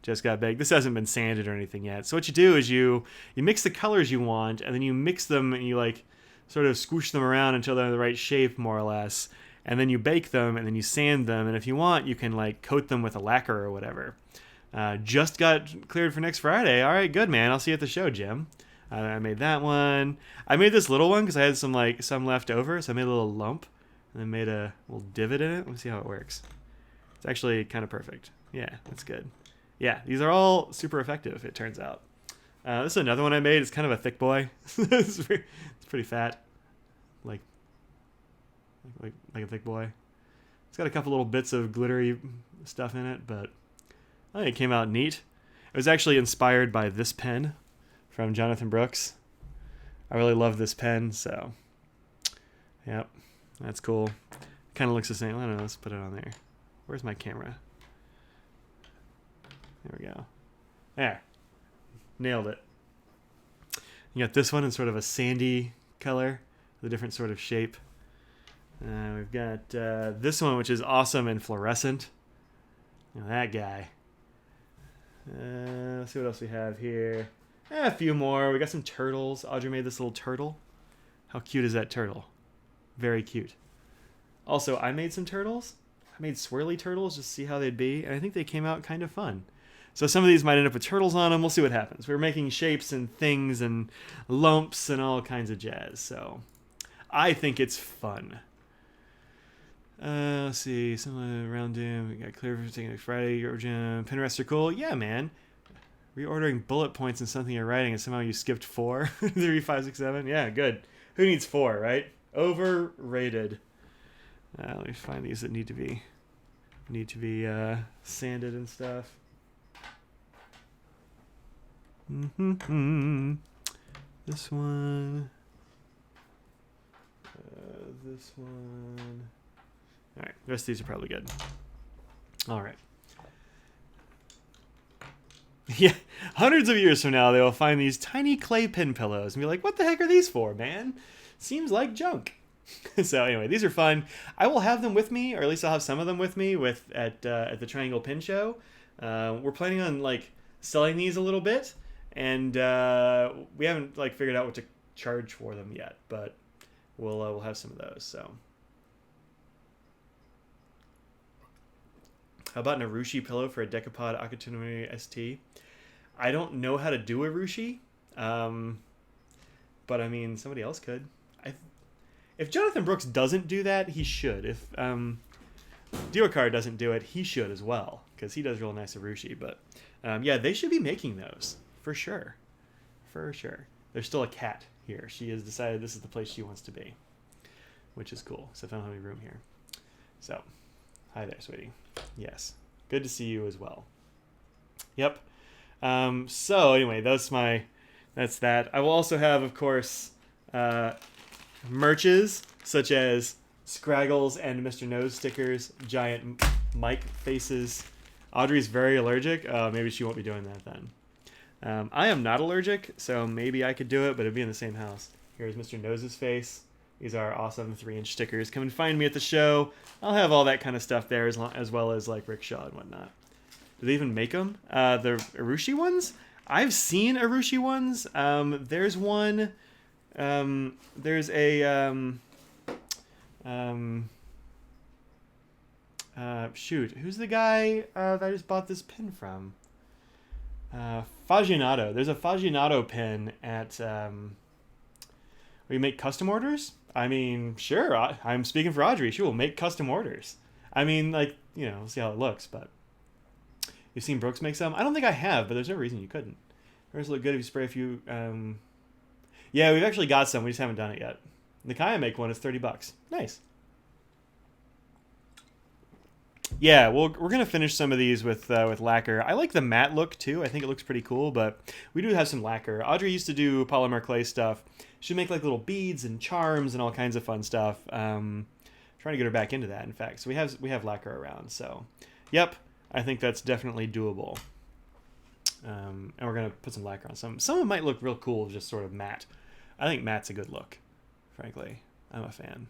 Just got baked. This hasn't been sanded or anything yet. So what you do is you mix the colors you want, and then you mix them and you like sort of squish them around until they're the right shape, more or less. And then you bake them, and then you sand them. And if you want, you can like coat them with a lacquer or whatever. Just got cleared for next Friday. All right, good, man. I'll see you at the show, Jim. I made that one. I made this little one because I had some left over, so I made a little lump and then made a little divot in it. Let me see how it works. It's actually kind of perfect. Yeah, that's good. Yeah, these are all super effective, it turns out. This is another one I made. It's kind of a thick boy. It's pretty fat, like a thick boy. It's got a couple little bits of glittery stuff in it, but I think it came out neat. It was actually inspired by this pen from Jonathan Brooks. I really love this pen, so yep, that's cool. Kind of looks the same. I don't know, let's put it on there. Where's my camera? There we go. There. Nailed it. You got this one in sort of a sandy color, with a different sort of shape. We've got this one, which is awesome and fluorescent. Now that guy. Let's see what else we have here. A few more. We got some turtles. Audrey made this little turtle. How cute is that turtle? Very cute. Also, I made some turtles. I made swirly turtles just to see how they'd be, and I think they came out kind of fun. So some of these might end up with turtles on them. We'll see what happens. We're making shapes and things and lumps and all kinds of jazz. So I think it's fun. Let's see. Some around him. We got clear for taking Friday. Your gym. Pin rests are cool. Yeah, man. Reordering bullet points in something you're writing and somehow you skipped 4. 3, 5, 6, 7. Yeah, good. Who needs 4, right? Overrated. Let me find these that need to be sanded and stuff. This one. This one. All right, the rest of these are probably good. All right. Yeah, hundreds of years from now, they will find these tiny clay pin pillows and be like, what the heck are these for, man? Seems like junk. So anyway, these are fun. I will have them with me, or at least I'll have some of them with me at the Triangle Pin Show. We're planning on like selling these a little bit, and we haven't like figured out what to charge for them yet, but we'll have some of those. So how about an Arushi pillow for a Decapod Akatunori ST? I don't know how to do a Arushi, but I mean somebody else could. If Jonathan Brooks doesn't do that, he should. If Diokar doesn't do it, he should as well, because he does real nice Arushi. But Yeah, they should be making those for sure. For sure. There's still a cat here. She has decided this is the place she wants to be, which is cool. So I don't have any room here. So, hi there, sweetie. Yes. Good to see you as well. Yep. So anyway, that's that. I will also have, of course, merches such as Scraggles and Mr. Nose stickers, giant mic faces. Audrey's very allergic. Maybe she won't be doing that then. I am not allergic, so maybe I could do it, but it'd be in the same house. Here's Mr. Nose's face. These are awesome 3-inch stickers. Come and find me at the show. I'll have all that kind of stuff there, as well as like rickshaw and whatnot. Do they even make them? The Urushi ones? I've seen Urushi ones. There's one. There's a. Shoot, who's the guy that I just bought this pin from? Faginato. There's a Faginato pin at. Where you make custom orders? I mean, sure. I'm speaking for Audrey. She will make custom orders. I mean, like, we'll see how it looks, but. You've seen Brooks make some? I don't think I have, but there's no reason you couldn't. Hers look good if you spray a few. Yeah, we've actually got some. We just haven't done it yet. The Kaya make one is $30. Nice. Yeah, well, we're gonna finish some of these with lacquer. I like the matte look too. I think it looks pretty cool, but we do have some lacquer. Audrey used to do polymer clay stuff. She'd make like little beads and charms and all kinds of fun stuff. Trying to get her back into that, in fact. So we have lacquer around. So, yep. I think that's definitely doable. And we're going to put some lacquer on some. Some of them might look real cool, just sort of matte. I think matte's a good look, frankly. I'm a fan.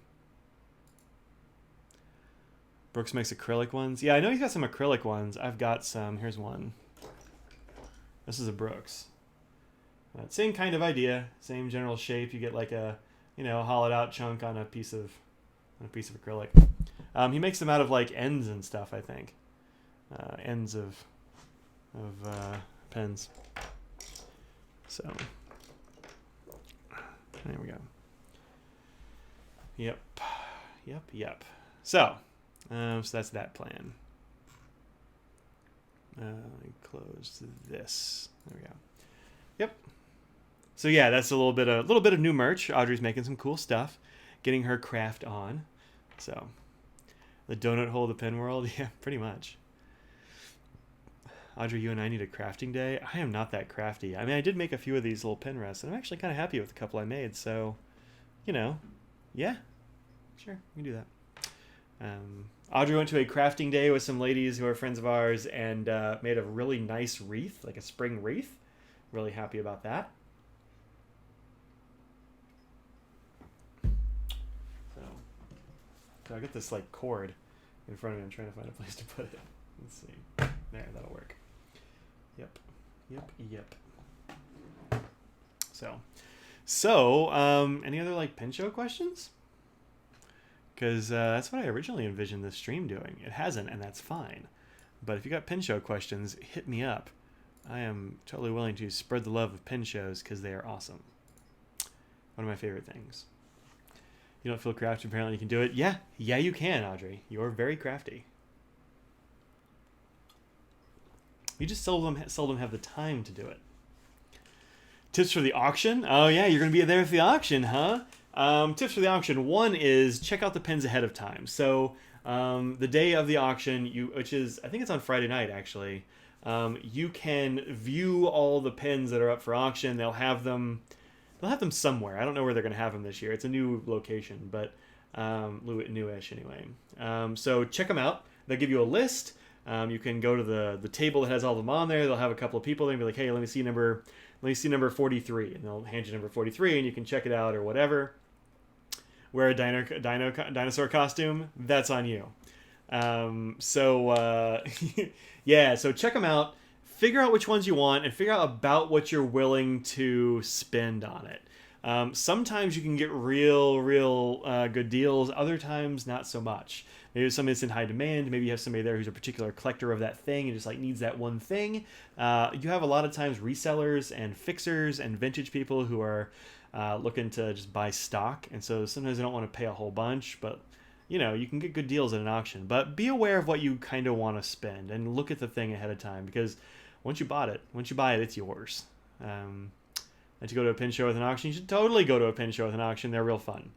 Brooks makes acrylic ones. Yeah, I know he's got some acrylic ones. I've got some. Here's one. This is a Brooks. Same kind of idea. Same general shape. You get like a, hollowed out chunk on a piece of acrylic. He makes them out of like ends and stuff, I think. Ends of pens. So there we go. Yep. So that's that plan. Close this. There we go. Yep. So yeah, that's a little bit of new merch. Audrey's making some cool stuff, getting her craft on. So the donut hole of the pen world, yeah, pretty much. Audrey, you and I need a crafting day. I am not that crafty. I mean, I did make a few of these little pen rests, and I'm actually kind of happy with the couple I made. So, yeah, sure, we can do that. Audrey went to a crafting day with some ladies who are friends of ours and made a really nice wreath, like a spring wreath. Really happy about that. So I got this like cord in front of me. I'm trying to find a place to put it. Let's see. There, that'll work. Yep. So, any other like pin show questions? Because that's what I originally envisioned this stream doing. It hasn't, and that's fine. But if you got pin show questions, hit me up. I am totally willing to spread the love of pin shows because they are awesome. One of my favorite things. You don't feel crafty, apparently you can do it. Yeah, you can, Audrey. You're very crafty. You just seldom have the time to do it. Tips for the auction? Oh yeah, you're going to be there for the auction, huh? Tips for the auction. One is check out the pins ahead of time. So the day of the auction, which is, I think it's on Friday night actually, you can view all the pins that are up for auction. They'll have them somewhere. I don't know where they're going to have them this year. It's a new location, but newish anyway. So check them out. They'll give you a list. You can go to the table that has all of them on there. They'll have a couple of people there and be like, hey, let me see number 43. And they'll hand you number 43 and you can check it out or whatever. Wear a dinosaur costume. That's on you. So check them out. Figure out which ones you want and figure out about what you're willing to spend on it. Sometimes you can get real good deals. Other times, not so much. Maybe somebody that's in high demand. Maybe you have somebody there who's a particular collector of that thing and just like needs that one thing. You have a lot of times resellers and fixers and vintage people who are looking to just buy stock. And so sometimes they don't want to pay a whole bunch, but you can get good deals at an auction. But be aware of what you kind of want to spend and look at the thing ahead of time, because once you buy it, it's yours. Like to go to a pin show with an auction, you should totally go to a pin show with an auction. They're real fun.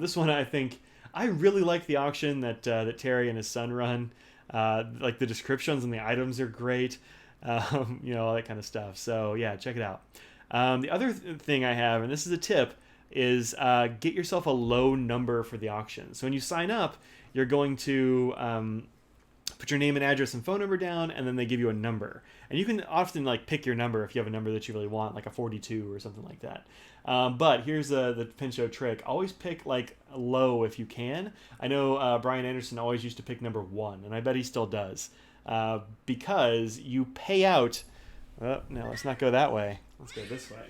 This one, I think, I really like the auction that Terry and his son run. Like the descriptions and the items are great. All that kind of stuff. So yeah, check it out. The other thing I have, and this is a tip, is get yourself a low number for the auction. So when you sign up, you're going to put your name and address and phone number down, and then they give you a number. And you can often like pick your number if you have a number that you really want, like a 42 or something like that. But here's the pin show trick. Always pick like low if you can. I know Brian Anderson always used to pick number 1, and I bet he still does. Because you pay out... Oh, no, let's not go that way. Let's go this way.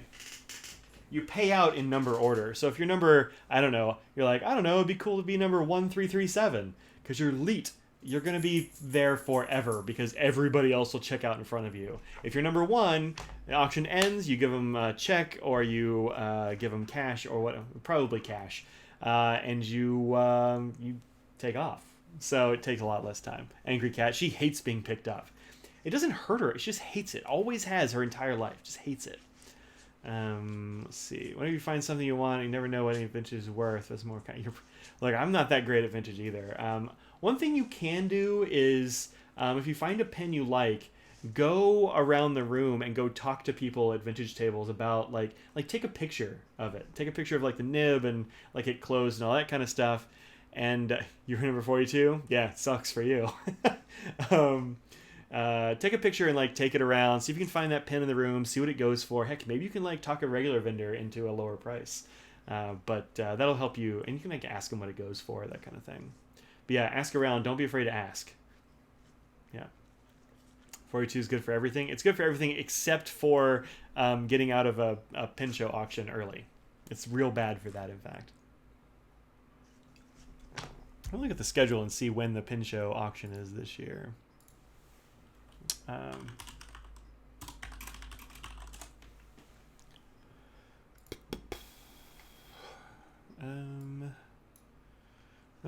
You pay out in number order. So if your number, you're like, it'd be cool to be number 1337 because you're elite. You're going to be there forever because everybody else will check out in front of you. If you're number 1, the auction ends, you give them a check or you give them cash or probably cash, and you take off. So it takes a lot less time. Angry Cat, she hates being picked up. It doesn't hurt her. She just hates it. Always has her entire life. Just hates it. Let's see. Whenever you find something you want, you never know what any vintage is worth. That's more kind of... Look, I'm not that great at vintage either. One thing you can do is, if you find a pen you like, go around the room and go talk to people at vintage tables about, like take a picture of it. Take a picture of, like, the nib and, like, it closed and all that kind of stuff. And you're number 42? Yeah, it sucks for you. Take a picture and, like, take it around. See if you can find that pen in the room. See what it goes for. Heck, maybe you can, like, talk a regular vendor into a lower price. But that'll help you. And you can, like, ask them what it goes for, that kind of thing. But yeah, ask around. Don't be afraid to ask. Yeah. 42 is good for everything. It's good for everything except for getting out of a pin show auction early. It's real bad for that, in fact. I'll look at the schedule and see when the pin show auction is this year. Oh,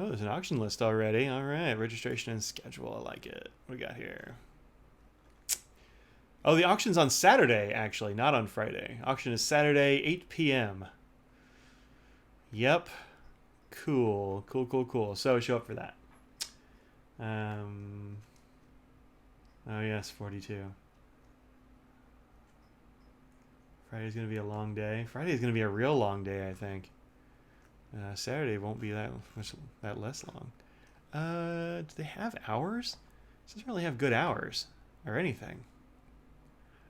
there's an auction list already. All right, registration and schedule. I like it. What we got here? Oh, the auction's on Saturday, actually, not on Friday. Auction is Saturday, 8 p.m. Yep. Cool. So show up for that. Oh, yes, 42. Friday's going to be a long day. Friday's going to be a real long day, I think. Saturday won't be that less long. Do they have hours? It doesn't really have good hours or anything.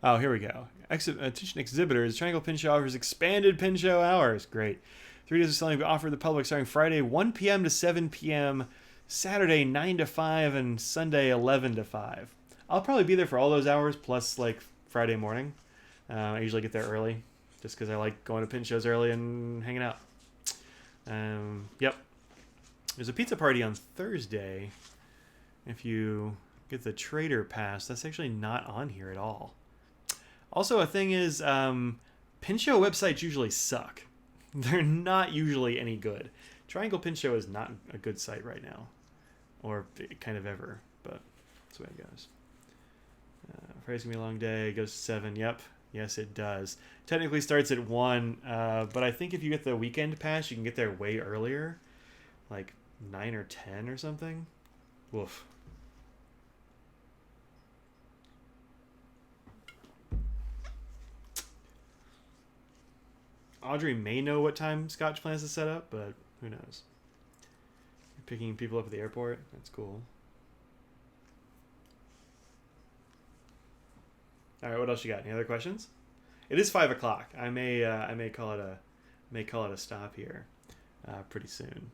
Oh, here we go. Attention exhibitors. Triangle Pin Show offers expanded pin show hours. Great. 3 days of selling will be offered to the public starting Friday 1 p.m. to 7 p.m., Saturday 9 to 5, and Sunday 11 to 5. I'll probably be there for all those hours plus, like, Friday morning. I usually get there early just because I like going to pin shows early and hanging out. Yep. There's a pizza party on Thursday. If you get the Trader Pass, that's actually not on here at all. Also, a thing is, pin show websites usually suck. They're not usually any good. Triangle Pin Show is not a good site right now. Or kind of ever, but that's the way it goes. Friday's gonna be a long day. It goes to 7. Yep. Yes, it does. Technically starts at 1, but I think if you get the weekend pass, you can get there way earlier. Like 9 or 10 or something. Woof. Audrey may know what time Scotch plans to set up, but who knows. You're picking people up at the airport. That's cool. All right, what else you got? Any other questions? It is 5 o'clock. I may call it a stop here pretty soon.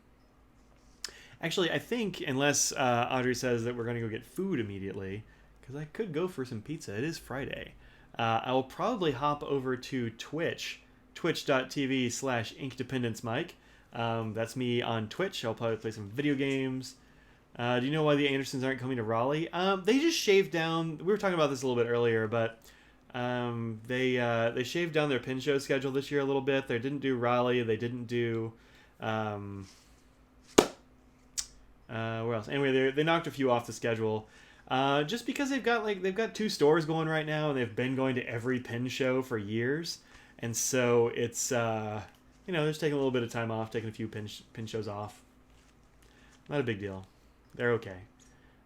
Actually, I think unless Audrey says that we're going to go get food immediately, because I could go for some pizza. It is Friday. I will probably hop over to Twitch, twitch.tv/InkDependenceMike. That's me on Twitch. I'll probably play some video games. Do you know why the Andersons aren't coming to Raleigh? They just shaved down. We were talking about this a little bit earlier, but they shaved down their pin show schedule this year a little bit. They didn't do Raleigh. They didn't do where else? Anyway, they knocked a few off the schedule. Just because they've got two stores going right now, and they've been going to every pin show for years, and so it's they're just taking a little bit of time off, taking a few pin shows off. Not a big deal. They're okay.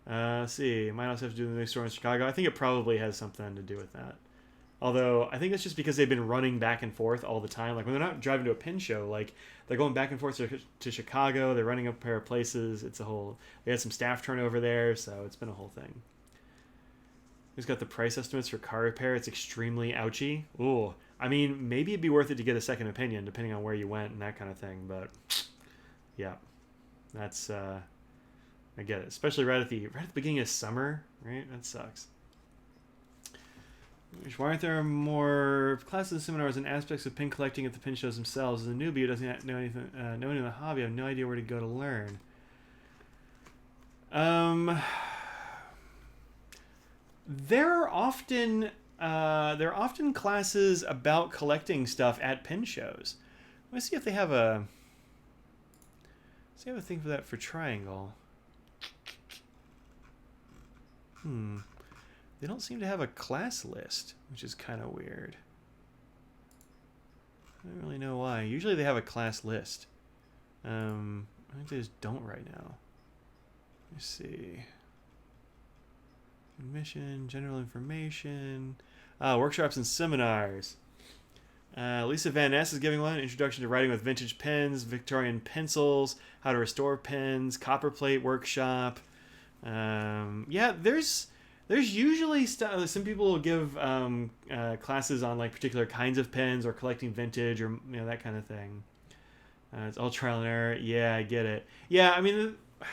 Let's see. Might also have to do the new store in Chicago. I think it probably has something to do with that. Although I think that's just because they've been running back and forth all the time. Like when they're not driving to a pin show, like they're going back and forth to Chicago. They're running a pair of places. It's a whole. They had some staff turnover there, so it's been a whole thing. Who's got the price estimates for car repair? It's extremely ouchy. Ooh, I mean, maybe it'd be worth it to get a second opinion, depending on where you went and that kind of thing. But yeah, that's I get it, especially right at the beginning of summer. Right, that sucks. Why aren't there more classes and seminars and aspects of pin collecting at the pin shows themselves? As a newbie who doesn't know anything, knowing the hobby, I have no idea where to go to learn. There are often classes about collecting stuff at pin shows. Let me see if they have a thing for that for Triangle. They don't seem to have a class list, which is kind of weird. I don't really know why. Usually they have a class list. I think they just don't right now. Let me see. Admission, general information. Workshops and seminars. Lisa Van Ness is giving one. Introduction to writing with vintage pens, Victorian pencils, how to restore pens, copperplate workshop. There's usually some people will give classes on like particular kinds of pens or collecting vintage or that kind of thing. It's all trial and error. Yeah, I get it. Yeah, I mean, I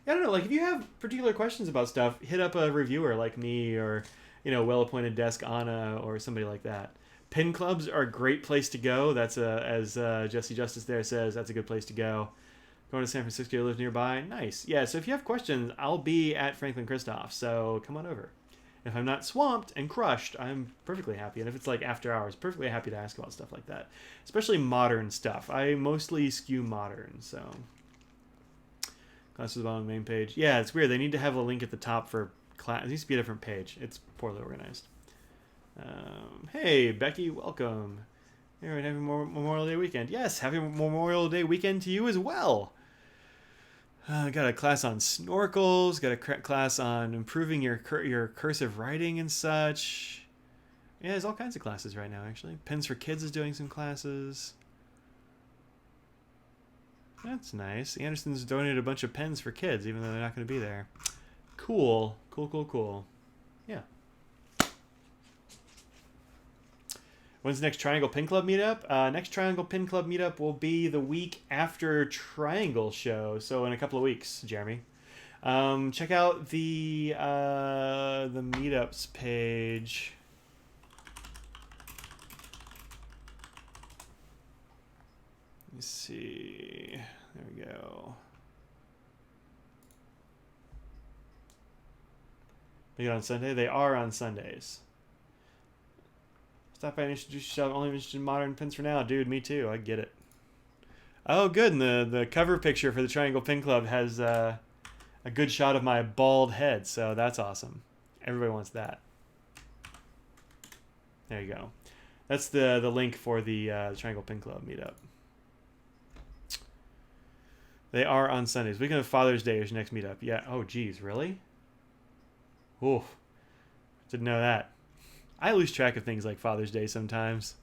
don't know. Like if you have particular questions about stuff, hit up a reviewer like me or well-appointed desk Anna or somebody like that. Pin clubs are a great place to go. That's as Jesse Justice there says, that's a good place to go. Going to San Francisco to live nearby. Nice. Yeah, so if you have questions, I'll be at Franklin Christoph, so come on over. If I'm not swamped and crushed, I'm perfectly happy. And if it's like after hours, perfectly happy to ask about stuff like that. Especially modern stuff. I mostly skew modern, so. Classes on the main page. Yeah, it's weird. They need to have a link at the top for class. It needs to be a different page. It's poorly organized. Hey, Becky, welcome. Happy Memorial Day weekend. Yes, happy Memorial Day weekend to you as well. Got a class on snorkels. Got a class on improving your cursive writing and such. Yeah, there's all kinds of classes right now, actually. Pens for Kids is doing some classes. That's nice. Anderson's donated a bunch of pens for kids, even though they're not going to be there. Cool. Yeah. When's the next Triangle Pin Club meetup? Next Triangle Pin Club meetup will be the week after Triangle show, so in a couple of weeks, Jeremy. Check out the meetups page. Let me see. There we go. They get on Sunday? They are on Sundays. Stop by and introduce yourself. Only interested in modern pins for now. Dude, me too. I get it. Oh, good. And the cover picture for the Triangle Pin Club has a good shot of my bald head, so that's awesome. Everybody wants that. There you go. That's the link for the Triangle Pin Club meetup. They are on Sundays. Weekend of Father's Day is your next meetup. Yeah. Oh, geez. Really? Oof. Didn't know that. I lose track of things like Father's Day sometimes.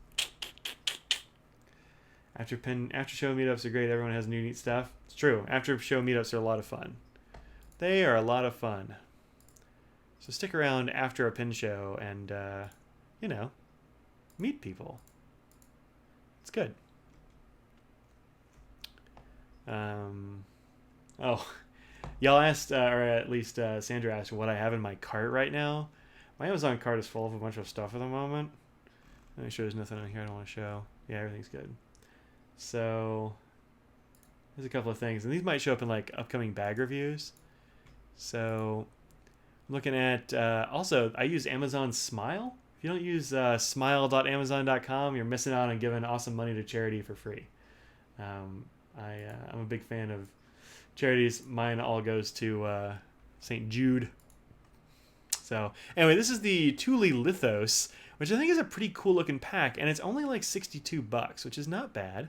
After show meetups are great. Everyone has new neat stuff. It's true. After show meetups are a lot of fun. They are a lot of fun. So stick around after a pin show and, meet people. It's good. Y'all asked, or at least Sandra asked what I have in my cart right now. My Amazon cart is full of a bunch of stuff at the moment. Let me sure there's nothing on here I don't want to show. Yeah, everything's good. So, there's a couple of things. And these might show up in like upcoming bag reviews. So, I'm looking at, also, I use Amazon Smile. If you don't use smile.amazon.com, you're missing out on giving awesome money to charity for free. I'm a big fan of charities. Mine all goes to St. Jude. So anyway, this is the Thule Lithos, which I think is a pretty cool looking pack, and it's only like $62, which is not bad.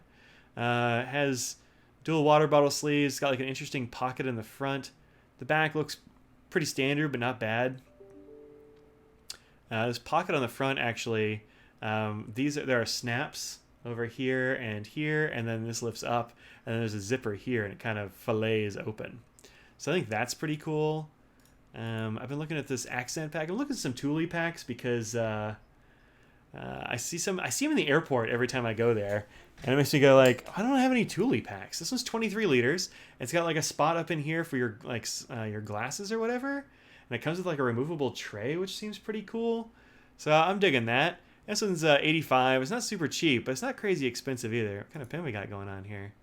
It has dual water bottle sleeves. It's got like an interesting pocket in the front. The back looks pretty standard, but not bad. This pocket on the front actually, there are snaps over here, and then this lifts up, and then there's a zipper here, and it kind of fillets open. So I think that's pretty cool. I've been looking at this accent pack. I'm looking at some Thule packs because I see them in the airport every time I go there, and it makes me go like, I don't have any Thule packs. This one's 23 liters. It's got like a spot up in here for your glasses or whatever, and it comes with like a removable tray, which seems pretty cool. So I'm digging that. This one's 85. It's not super cheap, but it's not crazy expensive either. What kind of pen we got going on here?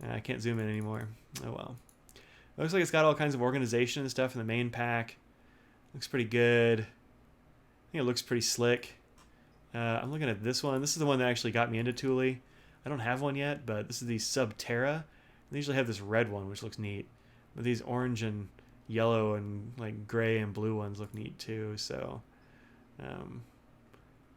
I can't zoom in anymore. Oh well. It looks like it's got all kinds of organization and stuff in the main pack. Looks pretty good. I think it looks pretty slick. I'm looking at this one. This is the one that actually got me into Thule. I don't have one yet, but this is the Subterra. They usually have this red one, which looks neat. But these orange and yellow and like gray and blue ones look neat too. So, you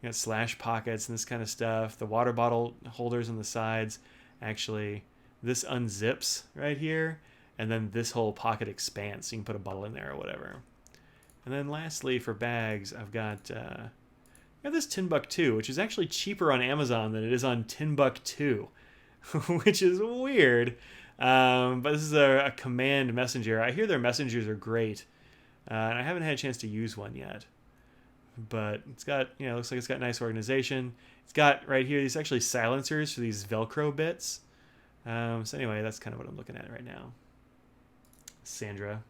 got slash pockets and this kind of stuff. The water bottle holders on the sides. Actually, this unzips right here, and then this whole pocket expands, so you can put a bottle in there or whatever. And then lastly, for bags, I've got this Timbuk2, which is actually cheaper on Amazon than it is on Timbuk2, which is weird. But this is a command messenger. I hear their messengers are great, and I haven't had a chance to use one yet. But it's got, looks like it's got nice organization. It's got right here these actually silencers for these Velcro bits. So anyway, that's kind of what I'm looking at right now. Sandra.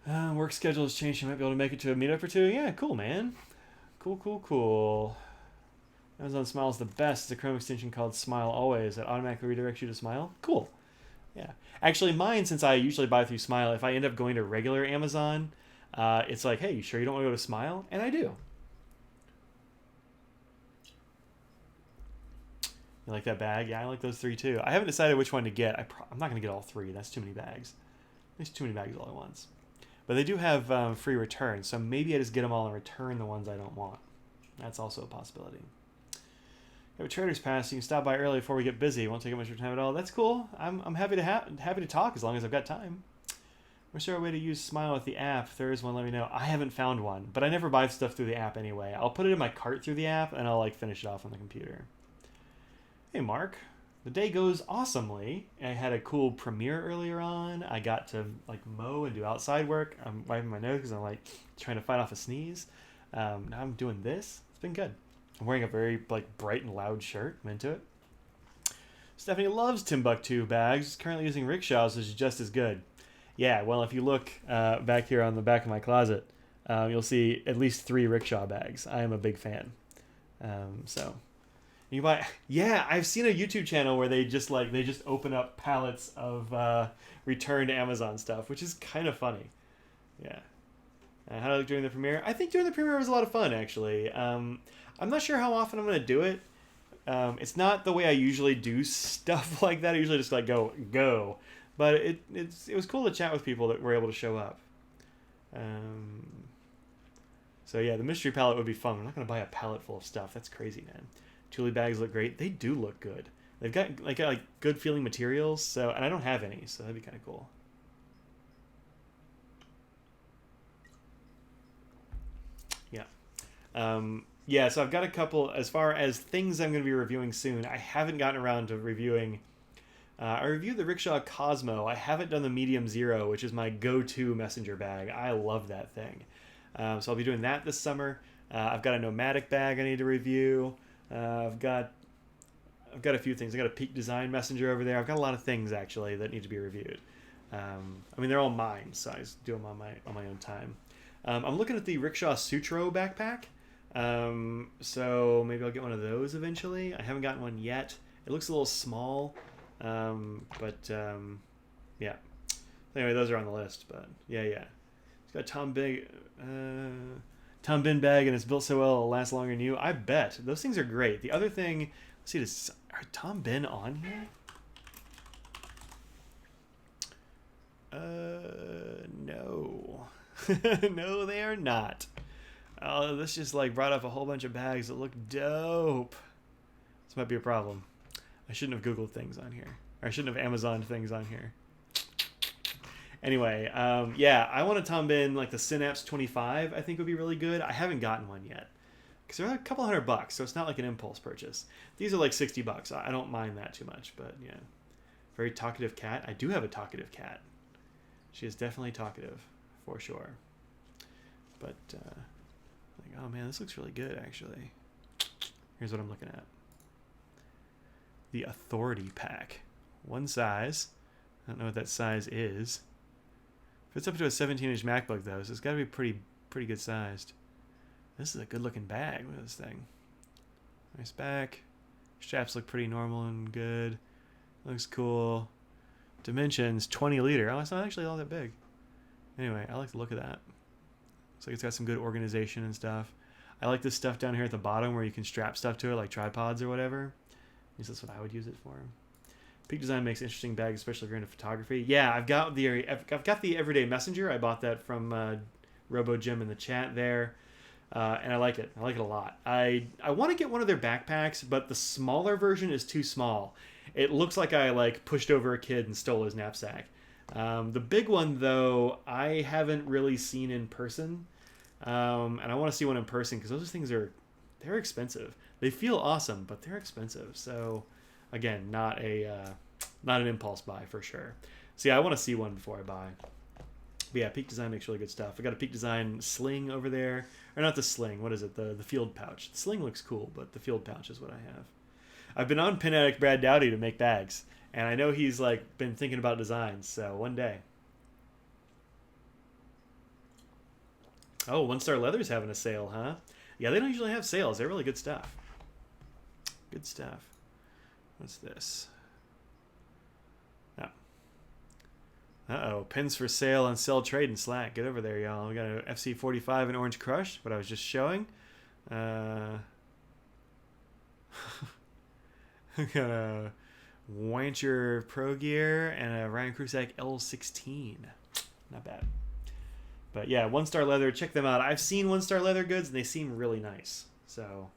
Work schedule has changed. You might be able to make it to a meetup or two. Yeah, cool, man. Cool. Amazon Smile is the best. It's a Chrome extension called Smile Always that automatically redirects you to Smile. Cool. Yeah. Actually, mine, since I usually buy through Smile, if I end up going to regular Amazon, it's like, hey, you sure you don't want to go to Smile? And I do. You like that bag? Yeah, I like those three too. I haven't decided which one to get. I'm not going to get all three. That's too many bags. There's too many bags all at once. But they do have free returns, so maybe I just get them all and return the ones I don't want. That's also a possibility. We have a Trader's Pass. You can stop by early before we get busy. It won't take up much of your time at all. That's cool. I'm happy to talk as long as I've got time. Is there a way to use Smile with the app? If there is one, let me know. I haven't found one, but I never buy stuff through the app anyway. I'll put it in my cart through the app, and I'll finish it off on the computer. Hey, Mark. The day goes awesomely. I had a cool premiere earlier on. I got to mow and do outside work. I'm wiping my nose because I'm trying to fight off a sneeze. Now I'm doing this. It's been good. I'm wearing a very bright and loud shirt. I'm into it. Stephanie loves Timbuk2 bags. Currently using rickshaws, which is just as good. Yeah, well, if you look back here on the back of my closet, you'll see at least 3 rickshaw bags. I am a big fan. So you buy. Yeah, I've seen a YouTube channel where they just open up pallets of returned Amazon stuff, which is kind of funny. Yeah. How did I look during the premiere? I think during the premiere was a lot of fun, actually. I'm not sure how often I'm going to do it. It's not the way I usually do stuff like that. I usually just go. But it was cool to chat with people that were able to show up. So yeah, the mystery palette would be fun. I'm not going to buy a pallet full of stuff. That's crazy, man. Thule bags look great. They do look good. They've got good feeling materials. So, and I don't have any, so that'd be kind of cool. Yeah. Yeah, so I've got a couple, as far as things I'm going to be reviewing soon. I haven't gotten around to reviewing. I reviewed the Rickshaw Cosmo. I haven't done the Medium Zero, which is my go-to messenger bag. I love that thing. So I'll be doing that this summer. I've got a Nomadic bag I need to review. I've got a few things. I've got a Peak Design messenger over there. I've got a lot of things, actually, that need to be reviewed. They're all mine, so I just do them on my own time. I'm looking at the Rickshaw Sutro backpack. So maybe I'll get one of those eventually. I haven't gotten one yet. It looks a little small. Yeah. Anyway, those are on the list, but yeah. It's got Tom Bin bag, and it's built so well it'll last longer than you. I bet. Those things are great. The other thing, let's see, are Tom Bin on here? No. No, they are not. Oh, this just like brought up a whole bunch of bags that look dope. This might be a problem. I shouldn't have Googled things on here. Or I shouldn't have Amazoned things on here. Anyway, yeah, I want to Tombin like the Synapse 25. I think would be really good. I haven't gotten one yet because they're a couple $100, so it's not like an impulse purchase. These are like $60. I don't mind that too much, but yeah, very talkative cat. I do have a talkative cat. She is definitely talkative, for sure. But like, oh man, this looks really good actually. Here's what I'm looking at. The Authority Pack, one size. I don't know what that size is. Fits up to a 17-inch MacBook though, so it's got to be pretty good sized. This is a good looking bag. Look at this thing. Nice back. Straps look pretty normal and good. Looks cool. Dimensions 20 liter. Oh, it's not actually all that big. Anyway, I like the look of that. Looks like it's got some good organization and stuff. I like this stuff down here at the bottom where you can strap stuff to it, like tripods or whatever. At least that's what I would use it for. Peak Design makes interesting bags, especially if you're into photography. Yeah, I've got the Everyday Messenger. I bought that from Robo Jim in the chat there, and I like it. I like it a lot. I want to get one of their backpacks, but the smaller version is too small. It looks like I like pushed over a kid and stole his knapsack. The big one though, I haven't really seen in person, and I want to see one in person because those things they're expensive. They feel awesome, but they're expensive. So again, not an impulse buy for sure. So yeah, I want to see one before I buy. But yeah, Peak Design makes really good stuff. I got a Peak Design sling over there. Or not the sling, what is it? The field pouch. The sling looks cool, but the field pouch is what I have. I've been on Pin Addict Brad Dowdy to make bags. And I know he's like been thinking about designs, so one day. Oh, One Star Leather's having a sale, huh? Yeah, they don't usually have sales. They're really good stuff. Good stuff. What's this? Oh. Uh-oh. Pins for sale on Sell Trade and Slack. Get over there, y'all. We got an FC45 and Orange Crush, what I was just showing. We got a Wancher Pro Gear and a Ryan Krusak L16. Not bad. But yeah, One Star Leather. Check them out. I've seen One Star Leather goods, and they seem really nice. So,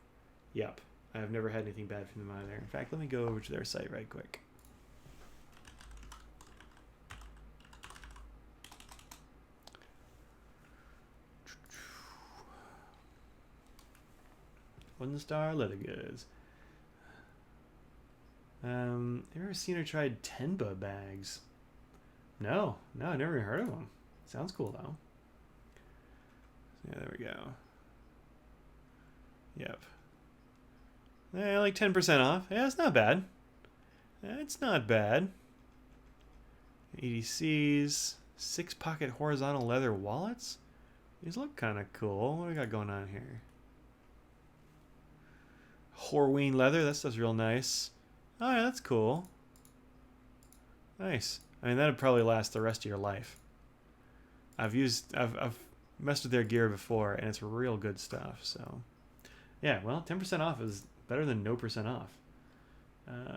yep. I've never had anything bad from them either. In fact, let me go over to their site right quick. One Star Leather Goods. You ever seen or tried Tenba bags? No, I never even heard of them. Sounds cool though. Yeah, there we go. Yep. Yeah, like 10% off. Yeah, it's not bad. It's not bad. EDCs, 6-pocket horizontal leather wallets. These look kind of cool. What do we got going on here? Horween leather. That stuff's real nice. Oh yeah, that's cool. Nice. I mean, that'd probably last the rest of your life. I've messed with their gear before, and it's real good stuff. So, yeah. Well, 10% off is better than no % off.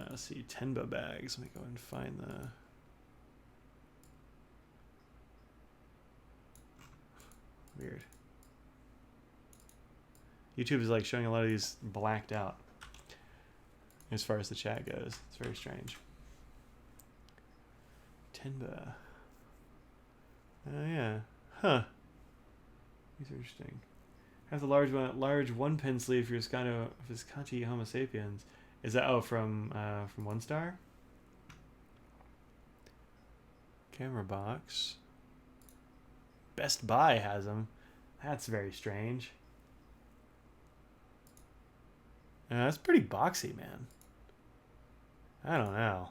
Let's see, Tenba bags. Let me go and find the. Weird. YouTube is like showing a lot of these blacked out. As far as the chat goes, it's very strange. Tenba. Oh yeah, huh. These are interesting. Have the large one pin sleeve for Visconti Homo sapiens. Is that from One Star? Camera box. Best Buy has them. That's very strange. That's pretty boxy, man. I don't know.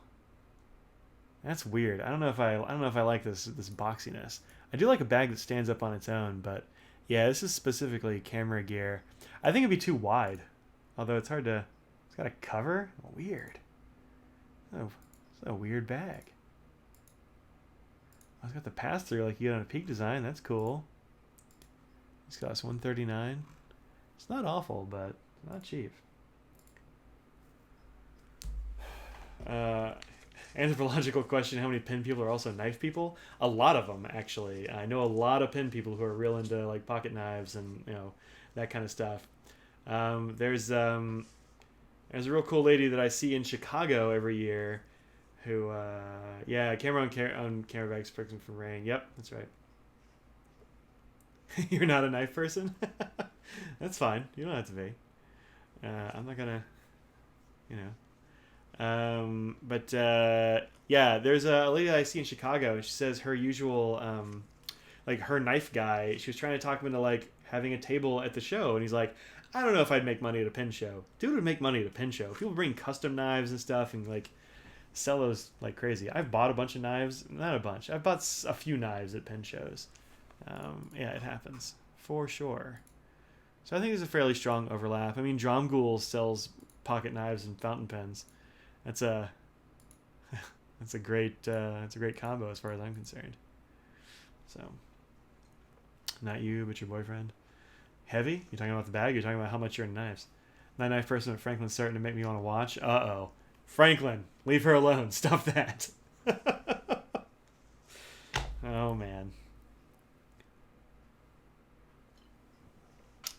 That's weird. I don't know if I like this boxiness. I do like a bag that stands up on its own, but yeah, this is specifically camera gear. I think it'd be too wide. Although it's hard to. It's got a cover. Weird. Oh, it's a weird bag. It's got the pass through like you get on a Peak Design. That's cool. It's cost $139. It's not awful, but not cheap. Anthropological question: how many pen people are also knife people? A lot of them, actually. I know a lot of pen people who are real into like pocket knives and that kind of stuff. There's a real cool lady that I see in Chicago every year, who yeah, camera on camera bags protecting from rain. Yep, that's right. You're not a knife person. That's fine. You don't have to be. I'm not gonna, you know. But yeah, there's a lady that I see in Chicago, and she says her usual, like her knife guy. She was trying to talk him into like having a table at the show, and he's like, I don't know if I'd make money at a pen show. Dude would make money at a pen show. People bring custom knives and stuff, and like sell those like crazy. I've bought a bunch of knives, not a bunch. I've bought a few knives at pen shows. Yeah, it happens for sure. So I think there's a fairly strong overlap. I mean, Dromgoole sells pocket knives and fountain pens. That's a great combo as far as I'm concerned. So, not you, but your boyfriend. Heavy? You talking about the bag? You're talking about how much you're in knives. That knife person at Franklin's starting to make me want to watch. Uh-oh. Franklin, leave her alone. Stop that. Oh, man.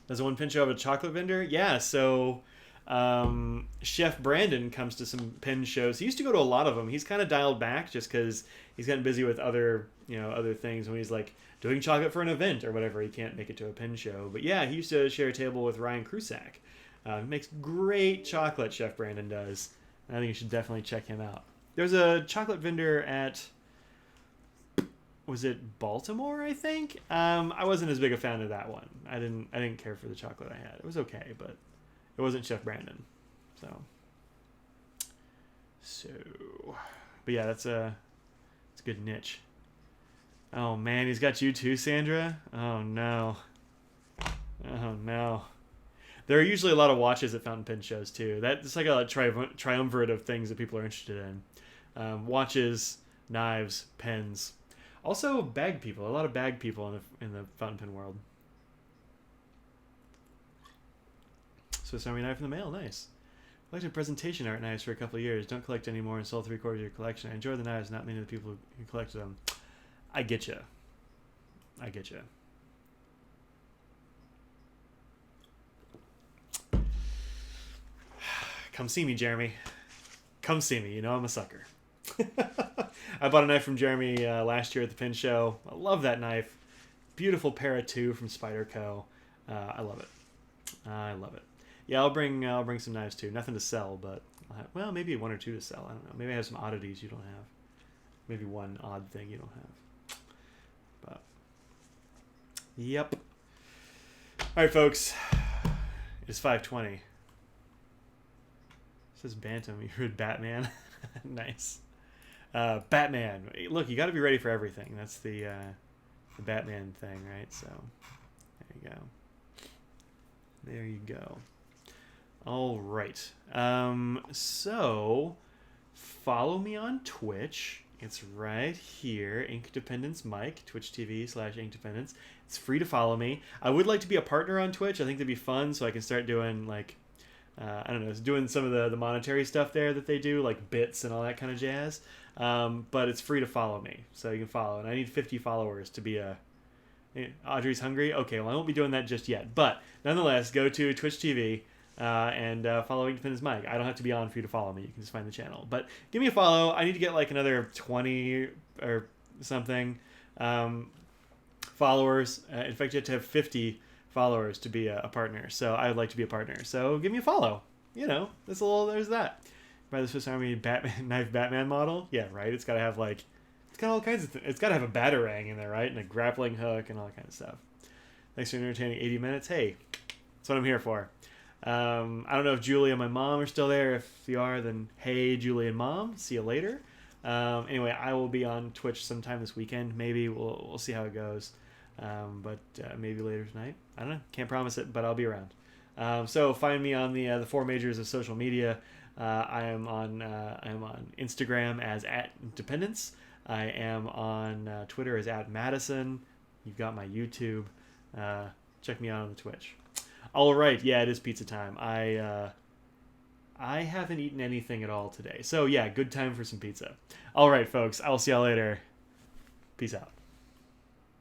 Does one pen show have a chocolate vendor? Yeah, so Chef Brandon comes to some pen shows. He used to go to a lot of them. He's kind of dialed back just because he's gotten busy with other things. When he's like doing chocolate for an event or whatever, he can't make it to a pen show. But yeah, he used to share a table with Ryan Krusak. He makes great chocolate, Chef Brandon does. I think you should definitely check him out. There's a chocolate vendor at, was it Baltimore, I think? I wasn't as big a fan of that one. I didn't care for the chocolate I had. It was okay, but it wasn't Chef Brandon. So but yeah, it's a good niche. Oh man, he's got you too, Sandra? Oh no. Oh no. There are usually a lot of watches at fountain pen shows too. That's like a triumvirate of things that people are interested in. Watches, knives, pens. Also bag people. A lot of bag people in the fountain pen world. Swiss Army knife in the mail. Nice. Collected presentation art knives for a couple of years. Don't collect anymore and sold 3/4 of your collection. I enjoy the knives, not many of the people who collected them. I get you. Come see me, Jeremy. Come see me. You know I'm a sucker. I bought a knife from Jeremy last year at the pen show. I love that knife. Beautiful Para 2 from Spyderco. I love it. Yeah, I'll bring some knives too. Nothing to sell, but well, maybe one or two to sell. I don't know. Maybe I have some oddities you don't have. Maybe one odd thing you don't have. But yep. All right, folks. It's 5:20. It says Bantam. You heard Batman. Nice. Batman. Look, you got to be ready for everything. That's the Batman thing, right? So there you go. All right. So follow me on Twitch. It's right here, Ink Dependence Mike, Twitch TV/Ink Dependence. It's free to follow me. I would like to be a partner on Twitch. I think that'd be fun, so I can start doing like I don't know, doing some of the monetary stuff there that they do, like bits and all that kind of jazz. But it's free to follow me, so you can follow. And I need 50 followers to be a... Audrey's hungry? Okay, well, I won't be doing that just yet. But nonetheless, go to Twitch TV and follow Independence Mike. I don't have to be on for you to follow me. You can just find the channel. But give me a follow. I need to get like another 20 or something followers. In fact, you have to have 50 followers to be a partner. So I would like to be a partner. So give me a follow. There's that. By the Swiss Army knife Batman model. Yeah, right. It's got to have like... It's got all kinds of... It's got to have a batarang in there, right? And a grappling hook and all that kind of stuff. Thanks for entertaining 80 minutes. Hey, that's what I'm here for. I don't know if Julie and my mom are still there. If you are, then hey, Julie and Mom. See you later. Anyway, I will be on Twitch sometime this weekend. Maybe we'll see how it goes. But maybe later tonight. I don't know. Can't promise it, but I'll be around. So find me on the four majors of social media. I am on Instagram as @Independence. I am on Twitter as @Madison. You've got my YouTube. Check me out on the Twitch. All right, yeah, it is pizza time. I I haven't eaten anything at all today. So yeah, good time for some pizza. All right, folks. I'll see y'all later. Peace out.